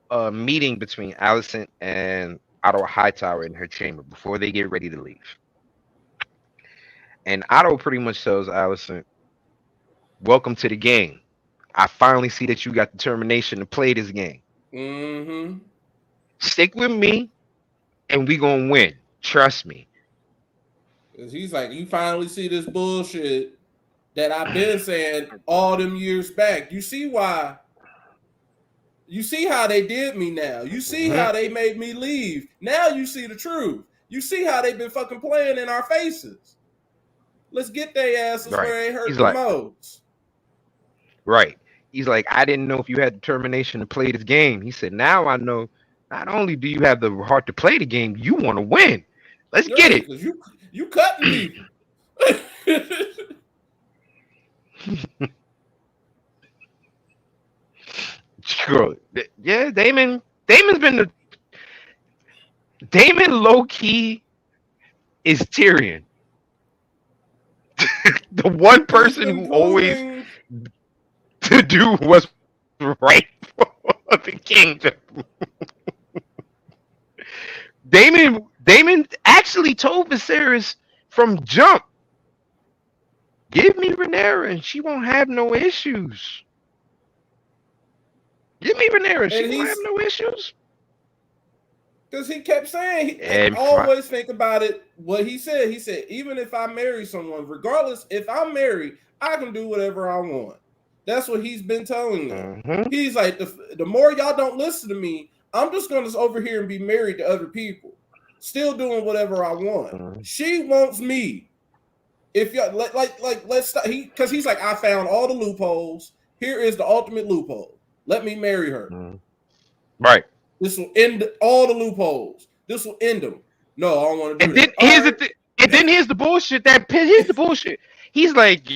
Speaker 1: a meeting between Alicent and Otto Hightower in her chamber before they get ready to leave. And Otto pretty much tells Alicent, welcome to the game. I finally see that you got determination to play this game.
Speaker 2: Mm-hmm.
Speaker 1: Stick with me, and we gonna win. Trust me.
Speaker 2: Because he's like, you finally see this bullshit that I've been saying all them years back. You see why? You see how they did me now. You see how they made me leave. Now you see the truth. You see how they've been fucking playing in our faces. Let's get their asses
Speaker 1: Right.
Speaker 2: where they hurt
Speaker 1: He's
Speaker 2: the
Speaker 1: like-
Speaker 2: most.
Speaker 1: Right. He's like, I didn't know if you had determination to play this game. He said, now I know not only do you have the heart to play the game, you want to win. Let's get it.
Speaker 2: Because you cutting people.
Speaker 1: Sure. Yeah, Damon's been Damon low key is Tyrion. The one person who always to do what's right for the kingdom. Damon actually told Viserys from jump, give me Rhaenyra and she won't have no issues. Give me Viserys, she won't have no issues.
Speaker 2: Because he kept saying,
Speaker 1: And
Speaker 2: always think about it. What he said, even if I marry someone, regardless, if I'm married, I can do whatever I want. That's what he's been telling them. He's like, the more y'all don't listen to me, I'm just going to over here and be married to other people, still doing whatever I want. She wants me. If y'all let's stop. Because he's like, I found all the loopholes. Here is the ultimate loophole. Let me marry her.
Speaker 1: Right.
Speaker 2: This will end all the loopholes. This will end them. No, I don't want to do
Speaker 1: that. Then here's the bullshit. Here's the bullshit. He's like,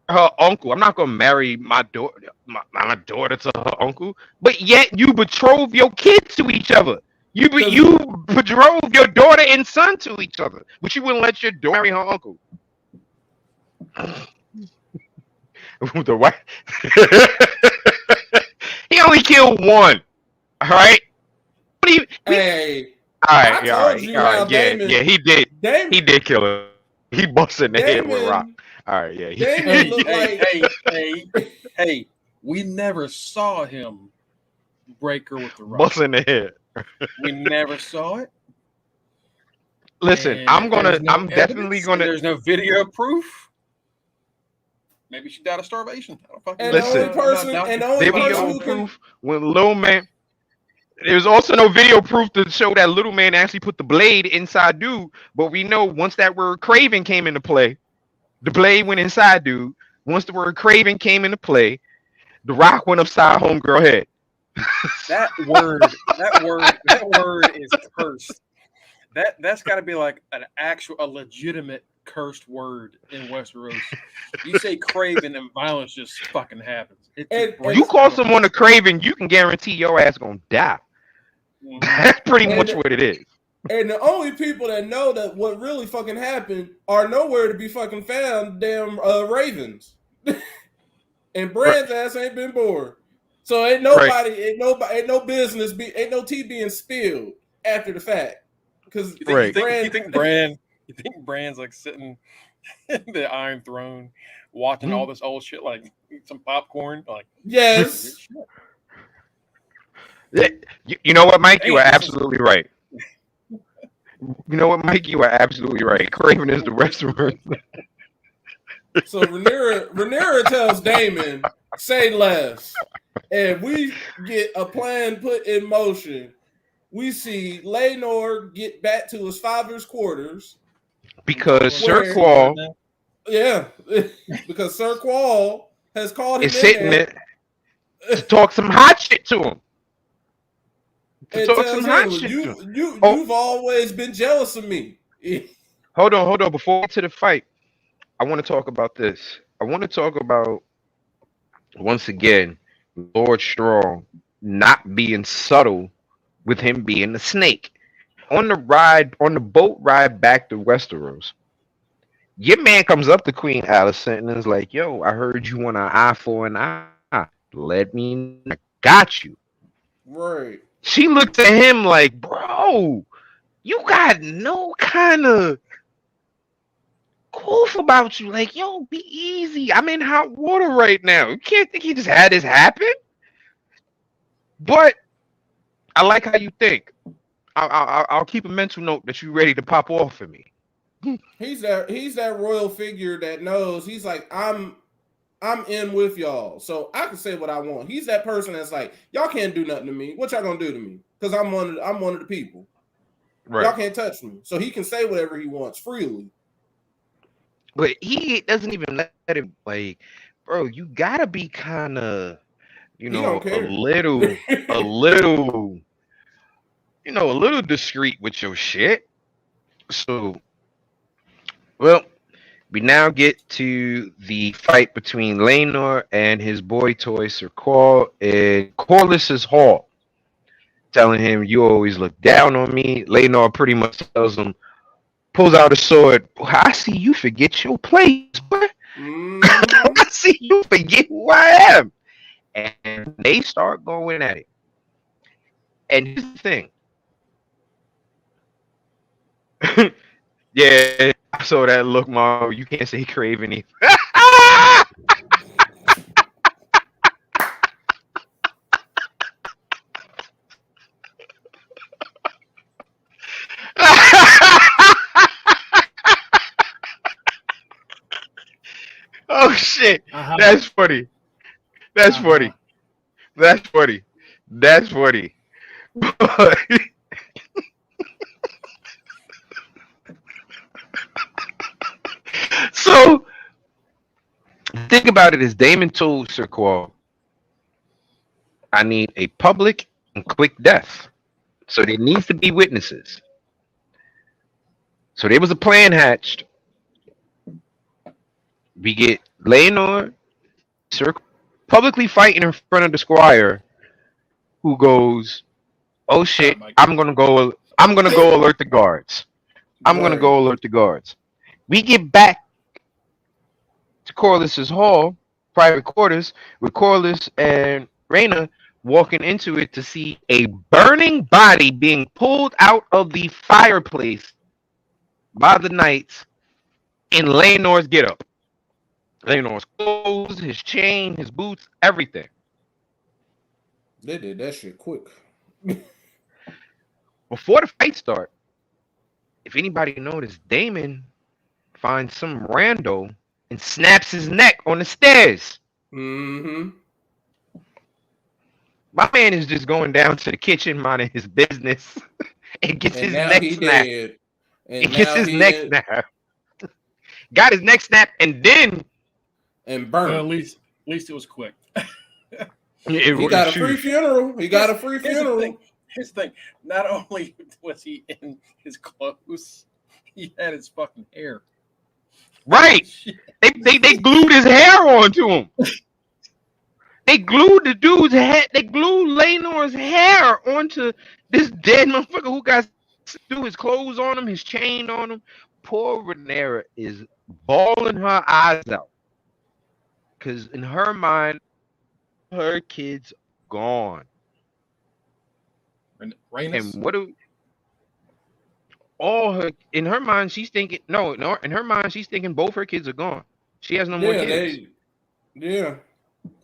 Speaker 1: her uncle. I'm not gonna marry my daughter, my daughter to her uncle. But yet you betrothed your kids to each other. You betrothed your daughter and son to each other, but you wouldn't let your daughter marry her uncle. The white. He only killed one. All right. What do you?
Speaker 2: Hey,
Speaker 1: All
Speaker 2: I
Speaker 1: right. Yeah. All
Speaker 2: told
Speaker 1: right.
Speaker 2: you
Speaker 1: All
Speaker 2: how
Speaker 1: right. Yeah. Yeah. He did. He
Speaker 2: Damon,
Speaker 1: did kill her. He busted in the head with a rock.
Speaker 2: Damon,
Speaker 1: All right. Yeah.
Speaker 2: Damon
Speaker 4: Hey,
Speaker 2: looked
Speaker 4: hey,
Speaker 2: like
Speaker 4: hey, hey, hey. We never saw him break her with the rock.
Speaker 1: Busting in the head.
Speaker 4: We never saw it.
Speaker 1: Listen,
Speaker 4: And if there's no
Speaker 1: I'm definitely
Speaker 4: evidence and
Speaker 1: gonna
Speaker 4: there's no video proof, maybe she died of starvation. I don't fucking
Speaker 2: and the
Speaker 4: know.
Speaker 2: only
Speaker 1: listen.
Speaker 4: I'm not
Speaker 2: person
Speaker 4: doubting
Speaker 2: and the only person
Speaker 1: Video
Speaker 2: who can
Speaker 1: proof when Lil Man. There's also no video proof to show that Little Man actually put the blade inside dude. But we know once that word craving came into play, the blade went inside dude. Once the word craving came into play, the rock went upside homegirl head.
Speaker 4: that word. That word is cursed. That's got to be like a legitimate cursed word in Westeros. You say craven and violence just fucking happens. It
Speaker 2: And-
Speaker 4: just
Speaker 2: and-
Speaker 1: You
Speaker 4: breaks
Speaker 1: call
Speaker 4: out.
Speaker 1: someone a craven, you can guarantee your ass gonna die.
Speaker 4: Mhm.
Speaker 1: That's pretty much
Speaker 2: And-
Speaker 1: what it is.
Speaker 2: and the only people that know that what really fucking happened are nowhere to be fucking found. Damn ravens. And Brand's ass ain't been born. So ain't nobody, ain't no business, ain't no tea being spilled after the fact. Because
Speaker 4: You think,
Speaker 1: Right.
Speaker 4: you think Brand's like sitting in the Iron Throne watching all this old shit, like eat some popcorn, like
Speaker 2: yes,
Speaker 1: You know what, Mike? You are
Speaker 4: Damn, this is-
Speaker 1: absolutely right. You know what, Mike? You are absolutely right. Craven is the restaurant.
Speaker 2: so Rhaenyra tells Daemon, say less. And we get a plan put in motion. We see Laenor get back to his father's quarters.
Speaker 1: Because Sir
Speaker 2: Where-
Speaker 1: Qual
Speaker 2: Yeah, because Sir Qual has called him
Speaker 1: is
Speaker 2: in
Speaker 1: sitting
Speaker 2: there
Speaker 1: there to talk some hot shit to him. To
Speaker 2: and
Speaker 1: talk
Speaker 2: tells
Speaker 1: some
Speaker 2: him,
Speaker 1: hot shit to him. Oh.
Speaker 2: you've always been jealous of me.
Speaker 1: Hold on. Before we get to the fight, I want to talk about this. I want to talk about, once again, Lord Strong not being subtle with him being a snake. On the boat ride back to Westeros, your man comes up to Queen Alicent and is like, "Yo, I heard you want an eye for an eye. Let me know. I got you."
Speaker 2: Right.
Speaker 1: She looked at him like, "Bro, you got no kind of goof about you. Like, yo, be easy. I'm in hot water right now. You can't think he just had this happen." But I like how you think. I'll keep a mental note that you're ready to pop off for me.
Speaker 2: He's that royal figure that knows he's like, I'm in with y'all, so I can say what I want. He's that person that's like, y'all can't do nothing to me. What y'all gonna do to me? Because I'm one of the people. Y'all
Speaker 1: Right.
Speaker 2: can't touch me. So he can say whatever he wants freely.
Speaker 1: But he doesn't even let him, like, bro, you gotta be kind of,
Speaker 2: He don't
Speaker 1: a
Speaker 2: care.
Speaker 1: little, a little discreet with your shit. So, well, we now get to the fight between Laenor and his boy toy Sir Qual in Corlys's hall, telling him, "You always look down on me." Laenor pretty much tells him, pulls out a sword. "I see you forget your place, boy.
Speaker 2: Mhm.
Speaker 1: I see you forget who I am." And they start going at it. And here's the thing. Yeah, I saw that look, Mom. You can't say Craven either. Oh shit. That's funny. That's funny. That's funny. That's funny. So think about it as Damon told Sir Qual, "I need a public and quick death. So there needs to be witnesses." So there was a plan hatched. We get Laenor, Sir publicly fighting in front of the squire, who goes, "Oh shit,
Speaker 4: Mike.
Speaker 1: I'm gonna go alert the guards. I'm gonna go alert the guards." We get back to Corlys's hall. private quarters with Corliss and Reyna walking into it to see a burning body being pulled out of the fireplace by the knights in Laenor's getup. Laenor's clothes, his chain, his boots, everything.
Speaker 2: They did that shit quick.
Speaker 1: Before the fight start, if anybody noticed, Damon finds some rando and snaps his neck on the stairs.
Speaker 2: Mm-hmm.
Speaker 1: My man is just going down to the kitchen, minding his business, and gets
Speaker 2: And
Speaker 1: his
Speaker 2: now
Speaker 1: neck
Speaker 2: he
Speaker 1: snapped.
Speaker 2: dead.
Speaker 1: He
Speaker 2: And
Speaker 1: gets
Speaker 2: now
Speaker 1: his
Speaker 2: he
Speaker 1: neck
Speaker 2: in,
Speaker 1: snapped. Got his neck snapped, and then
Speaker 2: and
Speaker 4: Well, at
Speaker 2: burned.
Speaker 4: least it was quick.
Speaker 2: He got a free funeral. He got a free
Speaker 4: Here's the
Speaker 2: funeral.
Speaker 4: thing. Here's the thing. Not only was he in his clothes, he had his fucking hair.
Speaker 1: Right. They glued his hair onto him. They glued the dude's head. They glued Laenor's hair onto this dead motherfucker who got threw his clothes on him, his chain on him. Poor Rhaenyra is bawling her eyes out because in her mind, her kids gone.
Speaker 4: And
Speaker 1: And
Speaker 4: Rhaenys,
Speaker 1: what do all her in her mind? She's thinking no. In her mind, she's thinking both her kids are gone. She has no more
Speaker 2: Yeah,
Speaker 1: kids.
Speaker 2: yeah.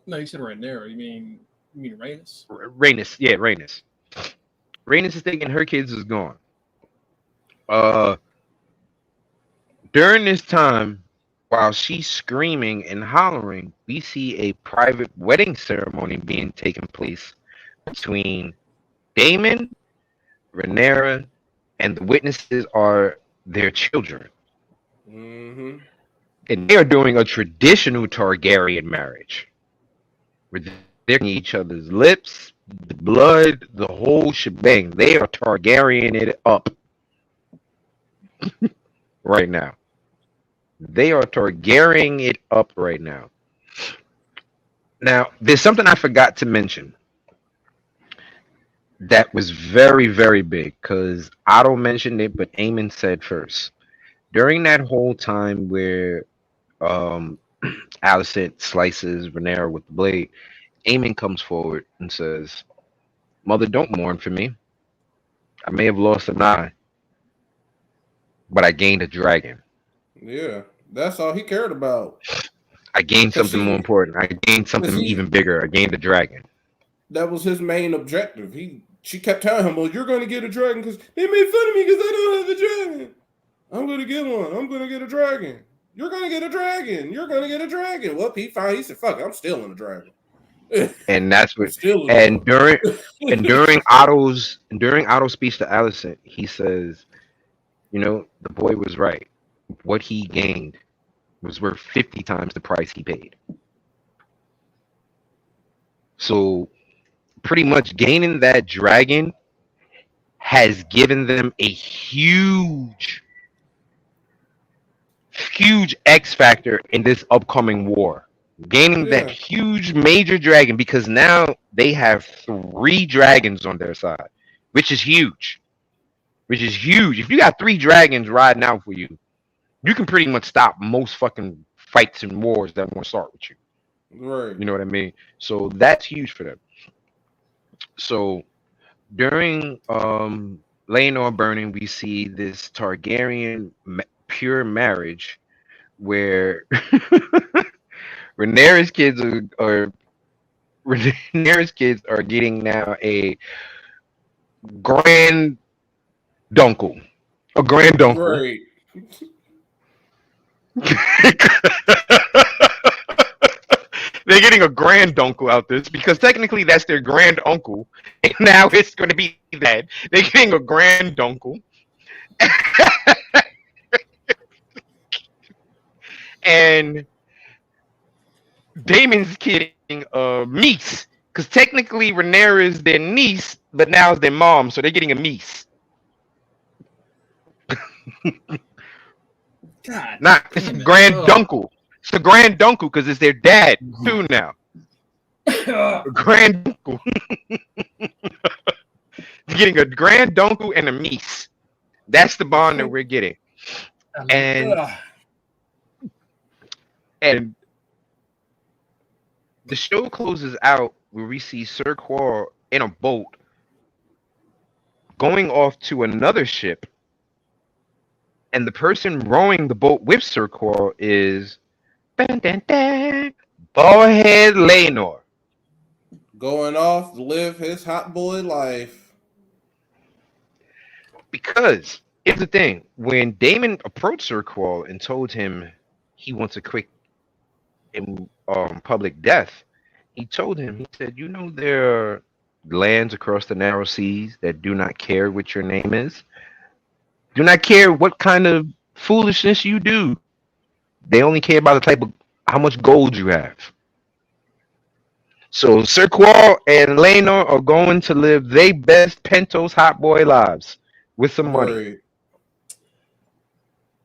Speaker 4: no, you said Rhaenyra. You mean Rhaenys?
Speaker 1: Rhaenys, yeah, Rhaenys. Rhaenys is thinking her kids is gone. During this time, while she's screaming and hollering, we see a private wedding ceremony being taken place between Daemon, Rhaenyra, and the witnesses are their children.
Speaker 2: Mm-hmm.
Speaker 1: And they are doing a traditional Targaryen marriage. Where they're licking each other's lips, the blood, the whole shebang. They are Targaryen it up right now. They are Targaryen it up right now. Now, there's something I forgot to mention that was very, very big because Otto mentioned it, but Aemon said first. During that whole time where Alicent slices Rhaenyra with the blade, Aemon comes forward and says, "Mother, don't mourn for me. I may have lost an eye, but I gained a dragon.
Speaker 2: Yeah. That's all he cared about.
Speaker 1: I gained
Speaker 2: 'Cause
Speaker 1: something more important. I gained something
Speaker 2: he-
Speaker 1: even bigger. I gained a dragon."
Speaker 2: That was his main objective. She kept telling him, "Well, you're going to get a dragon because they made fun of me because I don't have a dragon. I'm going to get one. I'm going to get a dragon. You're going to get a dragon. You're going to get a dragon." Well, he said, "Fuck it, I'm stealing a dragon."
Speaker 1: And that's what.
Speaker 2: Stealing
Speaker 1: And
Speaker 2: one.
Speaker 1: during Otto's speech to Alicent, he says, the boy was right. What he gained was worth 50 times the price he paid. So pretty much gaining that dragon has given them a huge X factor in this upcoming war. Gaining that huge major dragon because now they have 3 dragons on their side, which is huge. If you got 3 dragons riding out for you, you can pretty much stop most fucking fights and wars that want to start with you.
Speaker 2: Right.
Speaker 1: You know what I mean? So that's huge for them. So during Laenor burning, we see this Targaryen pure marriage where Rhaenyra's kids are getting now a grand dunkle. A grand uncle.
Speaker 2: Right.
Speaker 1: They're getting a grand uncle out this because technically that's their grand uncle, and now it's going to be that they're getting a grand uncle, and Damon's getting a niece because technically Rhaenyra is their niece, but now it's their mom, so they're getting a niece.
Speaker 4: God,
Speaker 1: It's a grand uncle. It's a grand uncle because it's their dad too now. A grand uncle. Getting a grand uncle and a niece. That's the bond that we're getting. And The show closes out where we see Sir Qual in a boat going off to another ship, and the person rowing the boat with Sir Qual is dun, dun, dun, Ballhead Laenor.
Speaker 2: Going off to live his hot boy life.
Speaker 1: Because here's the thing: when Damon approached Sir Qual and told him he wants a quick and public death, he told him, he said, "You know there are lands across the narrow seas that do not care what your name is, do not care what kind of foolishness you do. They only care about the type of how much gold you have." So Sir Qual and Laenor are going to live their best Pentos hot boy lives with some money.
Speaker 2: Right.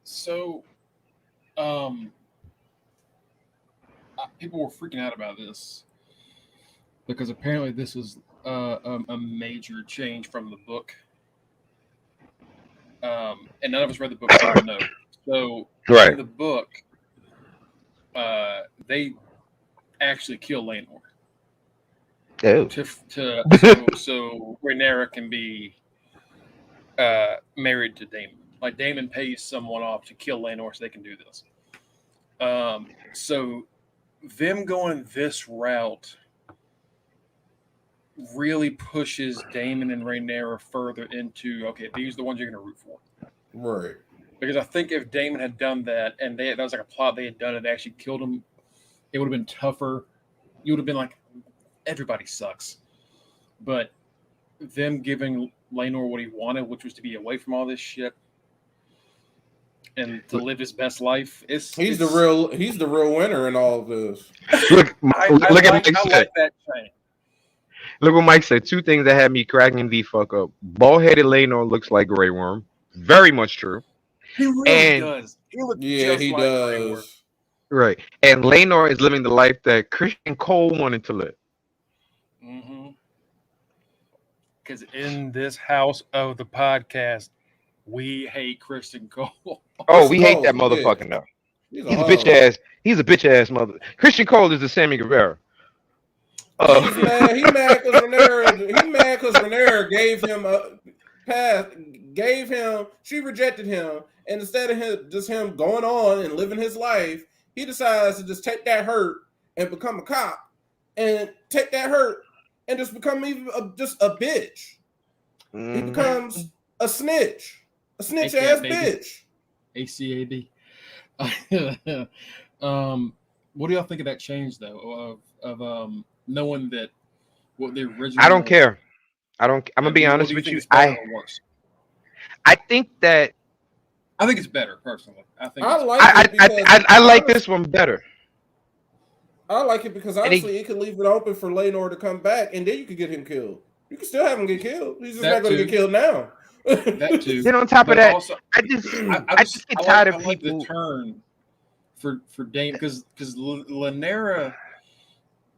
Speaker 4: So, people were freaking out about this because apparently this is a major change from the book, and none of us read the book, so I don't know. So,
Speaker 1: Right.
Speaker 4: in the book, they actually kill Laenor
Speaker 1: Oh.
Speaker 4: so Rhaenyra can be married to Daemon. Like Daemon pays someone off to kill Laenor so they can do this. So them going this route really pushes Daemon and Rhaenyra further into, okay, these are the ones you're going to root for.
Speaker 2: Right.
Speaker 4: Because I think if Daemon had done that and that was like a plot they had done and they actually killed him, it would have been tougher. You would have been like, everybody sucks. But them giving Laenor what he wanted, which was to be away from all this shit and to live his best life,
Speaker 2: He's the real winner in all of this.
Speaker 1: Look,
Speaker 4: I
Speaker 1: look at
Speaker 4: like,
Speaker 1: Mike
Speaker 4: I
Speaker 1: said.
Speaker 4: like that change.
Speaker 1: Look what Mike said. Two things that had me cracking the fuck up. Bald-headed Laenor looks like Grey Worm. Very much true.
Speaker 4: He really
Speaker 1: And-
Speaker 4: does. He looks
Speaker 2: Yeah,
Speaker 4: just
Speaker 2: he
Speaker 4: like Grey Worm.
Speaker 2: does.
Speaker 1: Right. And Laenor is living the life that Christian Cole wanted to live.
Speaker 4: Because in this house of the podcast, we hate Christian Cole.
Speaker 1: Oh, we hate
Speaker 2: Cole,
Speaker 1: that
Speaker 2: yeah.
Speaker 1: motherfucker now.
Speaker 2: He's
Speaker 1: He's a
Speaker 2: hoe.
Speaker 1: bitch ass. He's a bitch ass mother. Christian Cole is the Sammy Guevara.
Speaker 2: He's mad. He mad because Rhaenyra gave him a path. She rejected him, and instead of him going on and living his life, he decides to just take that hurt and become a cop, and take that hurt and just become just a bitch. He becomes a snitch ass
Speaker 4: baby.
Speaker 2: bitch.
Speaker 4: ACAB. What do y'all think of that change, though, of knowing that what the original?
Speaker 1: I don't care. I'm gonna be honest with you. I think that
Speaker 4: I think it's better personally. I think
Speaker 1: I like this one better.
Speaker 2: I like it because honestly, it could leave it open for Laenor to come back, and then you could get him killed. You can still have him get killed. He's just not going to get killed now.
Speaker 4: That too.
Speaker 1: Then on top of that,
Speaker 4: also,
Speaker 1: I just get tired of
Speaker 4: like
Speaker 1: people.
Speaker 4: the turn for Daemon because Rhaenyra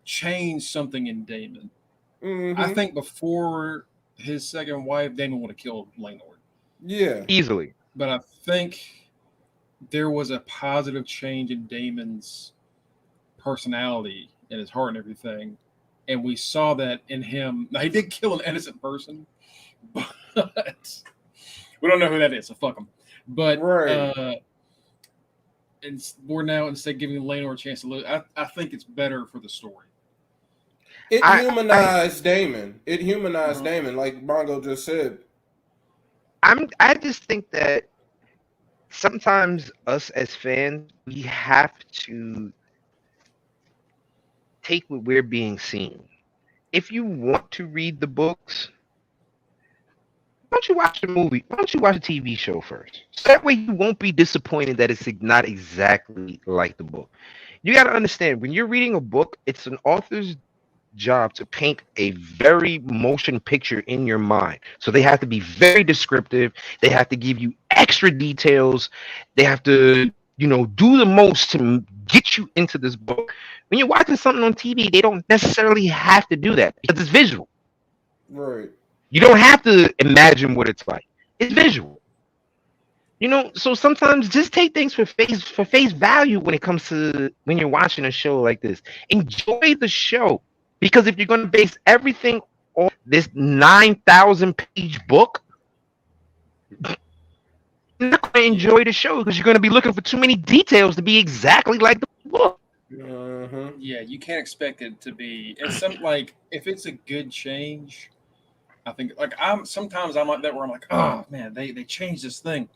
Speaker 4: changed something in Daemon.
Speaker 2: Mm-hmm.
Speaker 4: I think before his second wife, Daemon would have killed Laenor.
Speaker 2: Yeah,
Speaker 1: Easily.
Speaker 4: But I think there was a positive change in Daemon's personality and his heart and everything. And we saw that in him. Now, he did kill an innocent person, but we don't know who that is, so fuck him. But
Speaker 2: right.
Speaker 4: And we're now, instead of giving Laenor a chance to live, I think it's better for the story.
Speaker 2: It humanized Daemon. It humanized Daemon, like Bongo just said.
Speaker 1: I just think that sometimes us as fans, we have to take what we're being seen. If you want to read the books, why don't you watch the movie? Why don't you watch a TV show first? So that way you won't be disappointed that it's not exactly like the book. You got to understand, when you're reading a book, it's an author's job to paint a very motion picture in your mind. So they have to be very descriptive. They have to give you extra details. They have to, do the most to get you into this book. When you're watching something on TV, they don't necessarily have to do that because it's visual.
Speaker 2: Right.
Speaker 1: You don't have to imagine what it's like. It's visual. So sometimes just take things for face value when it comes to when you're watching a show like this. Enjoy the show, because if you're going to base everything on this 9,000-page book, you're not going to
Speaker 4: Yeah.
Speaker 1: enjoy the show because you're going to be looking for too many details to be exactly like the book.
Speaker 2: Mhm.
Speaker 4: Yeah, you can't expect it to be. It's some like if it's a good change, I think like I'm like that where I'm like, oh man, they changed this thing.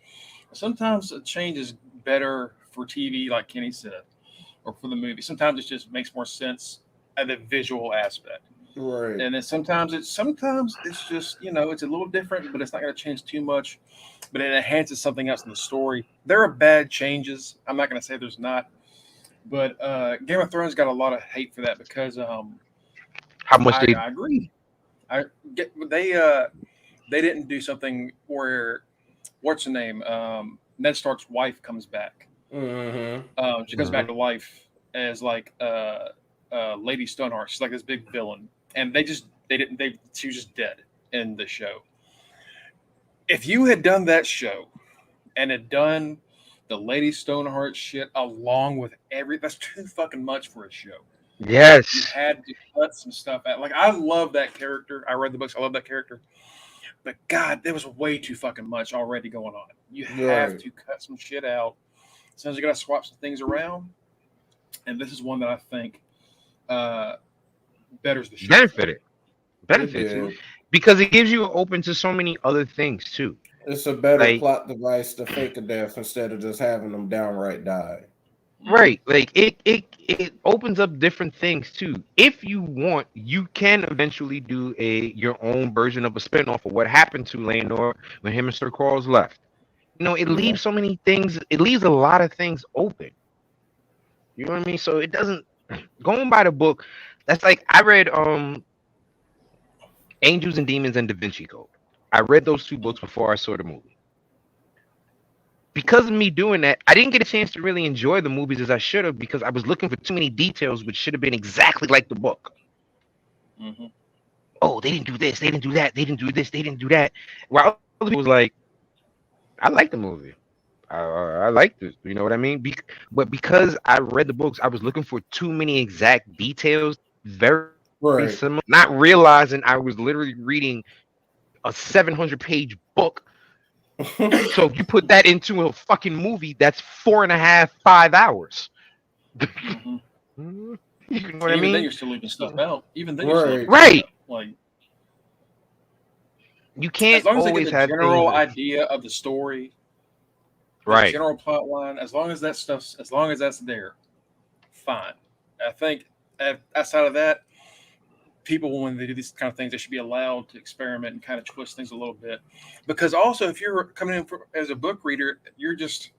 Speaker 4: Sometimes a change is better for TV, like Kenny said, or for the movie. Sometimes it just makes more sense at the visual aspect.
Speaker 2: Right.
Speaker 4: And then sometimes it's just it's a little different, but it's not going to change too much. But it enhances something else in the story. There are bad changes. I'm not going to say there's not, but Game of Thrones got a lot of hate for that because
Speaker 1: How much they
Speaker 4: I agree. I get they didn't do something where what's the name Ned Stark's wife comes back.
Speaker 2: Mhm.
Speaker 4: She comes back to life as like Lady Stoneheart. She's like this big villain, and they didn't they she was just dead in the show. If you had done that show and had done the Lady Stoneheart shit along with that's too fucking much for a show. You
Speaker 1: Yes.
Speaker 4: had to cut some stuff out. Like I love that character. I read the books. I love that character. But God, there was way too fucking much already going on. You have
Speaker 2: Right.
Speaker 4: to cut some shit out. Sometimes you got to swap some things around. And this is one that I think uh, betters the show for me.
Speaker 1: Benefited.
Speaker 2: It
Speaker 1: Benefits it
Speaker 2: did.
Speaker 1: because it gives you open to so many other things too.
Speaker 2: It's a better
Speaker 1: Like,
Speaker 2: plot device to fake a death instead of just having them downright die.
Speaker 4: Mhm.
Speaker 1: right, like it opens up different things too. If you want, you can eventually do your own version of a spinoff of what happened to Landor when him and Sir Quarles left. It
Speaker 2: Yeah.
Speaker 1: leaves so many things. It leaves a lot of things open. You know what I mean? So it doesn't going by the book. That's like I read Angels and Demons and Da Vinci Code. I read those two books before I saw the movie. Because of me doing that, I didn't get a chance to really enjoy the movies as I should have because I was looking for too many details, which should have been exactly like the book.
Speaker 4: Mhm.
Speaker 1: Oh, they didn't do this, they didn't do that, they didn't do this, they didn't do that. While other people was like, I like the movie. I liked it. You know what I mean? But because I read the books, I was looking for too many exact details, very
Speaker 2: Right.
Speaker 1: similar, not realizing I was literally reading a 700-page book. So if you put that into a fucking movie, that's 4.5, 5 hours.
Speaker 4: Mhm.
Speaker 1: You know what
Speaker 4: And
Speaker 1: I
Speaker 4: even then,
Speaker 1: mean?
Speaker 4: you're still leaving stuff out. Even then, you're still
Speaker 2: Right.
Speaker 4: leaving stuff
Speaker 1: Right.
Speaker 4: out. Like
Speaker 1: You
Speaker 4: as
Speaker 1: can't
Speaker 4: long as they get
Speaker 1: always
Speaker 4: the
Speaker 1: have
Speaker 4: general
Speaker 1: things.
Speaker 4: idea of the story, the
Speaker 1: Right.
Speaker 4: general plot line, as long as that's there, fine. I think outside of that, people when they do these kind of things, they should be allowed to experiment and kind of twist things a little bit. Because also, if you're coming in as a book reader, you're just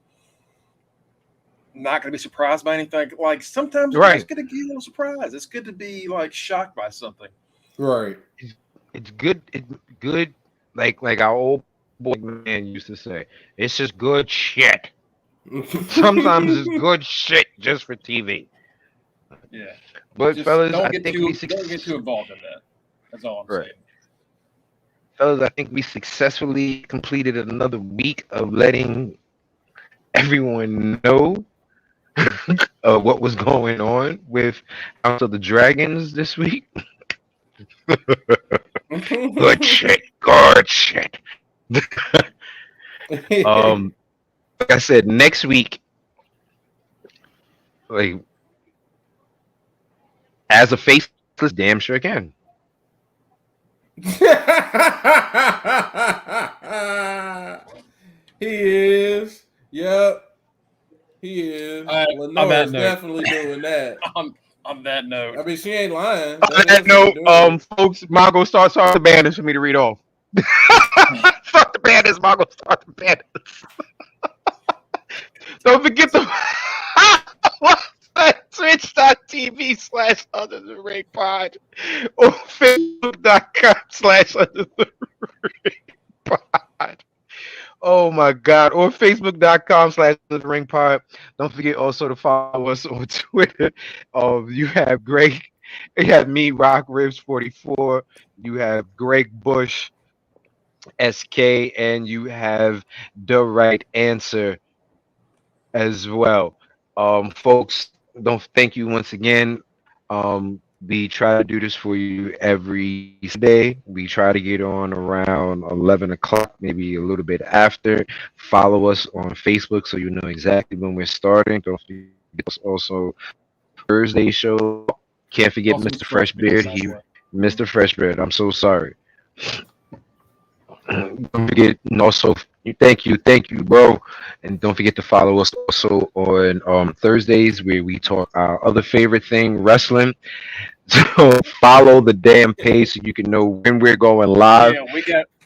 Speaker 4: not going to be surprised by anything. Like sometimes you
Speaker 1: Right.
Speaker 4: just get to get a little surprise. It's good to be like shocked by something.
Speaker 2: Right.
Speaker 1: It's good. It's good. Like our old boy man used to say, it's just good shit. Sometimes it's good shit just for TV.
Speaker 4: Yeah,
Speaker 1: But
Speaker 4: just
Speaker 1: fellas, I think we
Speaker 4: don't get too involved in that. That's all I'm
Speaker 1: right.
Speaker 4: saying.
Speaker 1: Fellas, I think we successfully completed another week of letting everyone know what was going on with House of the Dragons this week. Good shit. Good shit. Um, like I said, next week, like as a faceless, damn sure can.
Speaker 2: He is. Yep. He is.
Speaker 4: On
Speaker 2: Lenore
Speaker 4: that
Speaker 2: is
Speaker 4: note,
Speaker 2: definitely doing that.
Speaker 4: on that note,
Speaker 2: I mean, she ain't lying.
Speaker 1: On
Speaker 2: That's
Speaker 1: that
Speaker 2: definitely
Speaker 1: note,
Speaker 2: doing it.
Speaker 1: folks, Margot start the banners for me to read off. Start the banners, Margot. Start the banners. Don't forget the website, twitch.tv/under the ring pod or facebook.com/under the ring pod. Oh my God. Or facebook.com/the ring pod. Don't forget also to follow us on Twitter. You have Greg, you have me, Rock Ribs 44. You have Greg Bush. SK, and you have the right answer as well. Folks, don't thank you once again. We try to do this for you every Sunday. We try to get on around 11 o'clock, maybe a little bit after. Follow us on Facebook so you know exactly when we're starting. Don't forget us also Thursday show. Can't forget
Speaker 4: Also,
Speaker 1: Mr.
Speaker 4: Mr. Freshbeard,
Speaker 1: Freshbeard.
Speaker 4: by the way.
Speaker 1: Mr. Freshbeard. I'm so sorry. Don't forget, and also thank you, bro. And don't forget to follow us also on Thursdays where we talk our other favorite thing, wrestling. So follow the damn page so you can know when we're going live.
Speaker 4: Yeah,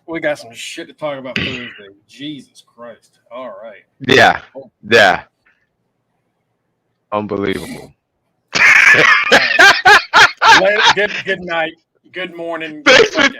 Speaker 4: we got some shit to talk about Thursday. Jesus Christ! All right.
Speaker 1: Yeah,
Speaker 4: Oh,
Speaker 1: yeah, unbelievable.
Speaker 4: all right. Good night. Good morning. Get the
Speaker 1: Thanks for
Speaker 4: fuck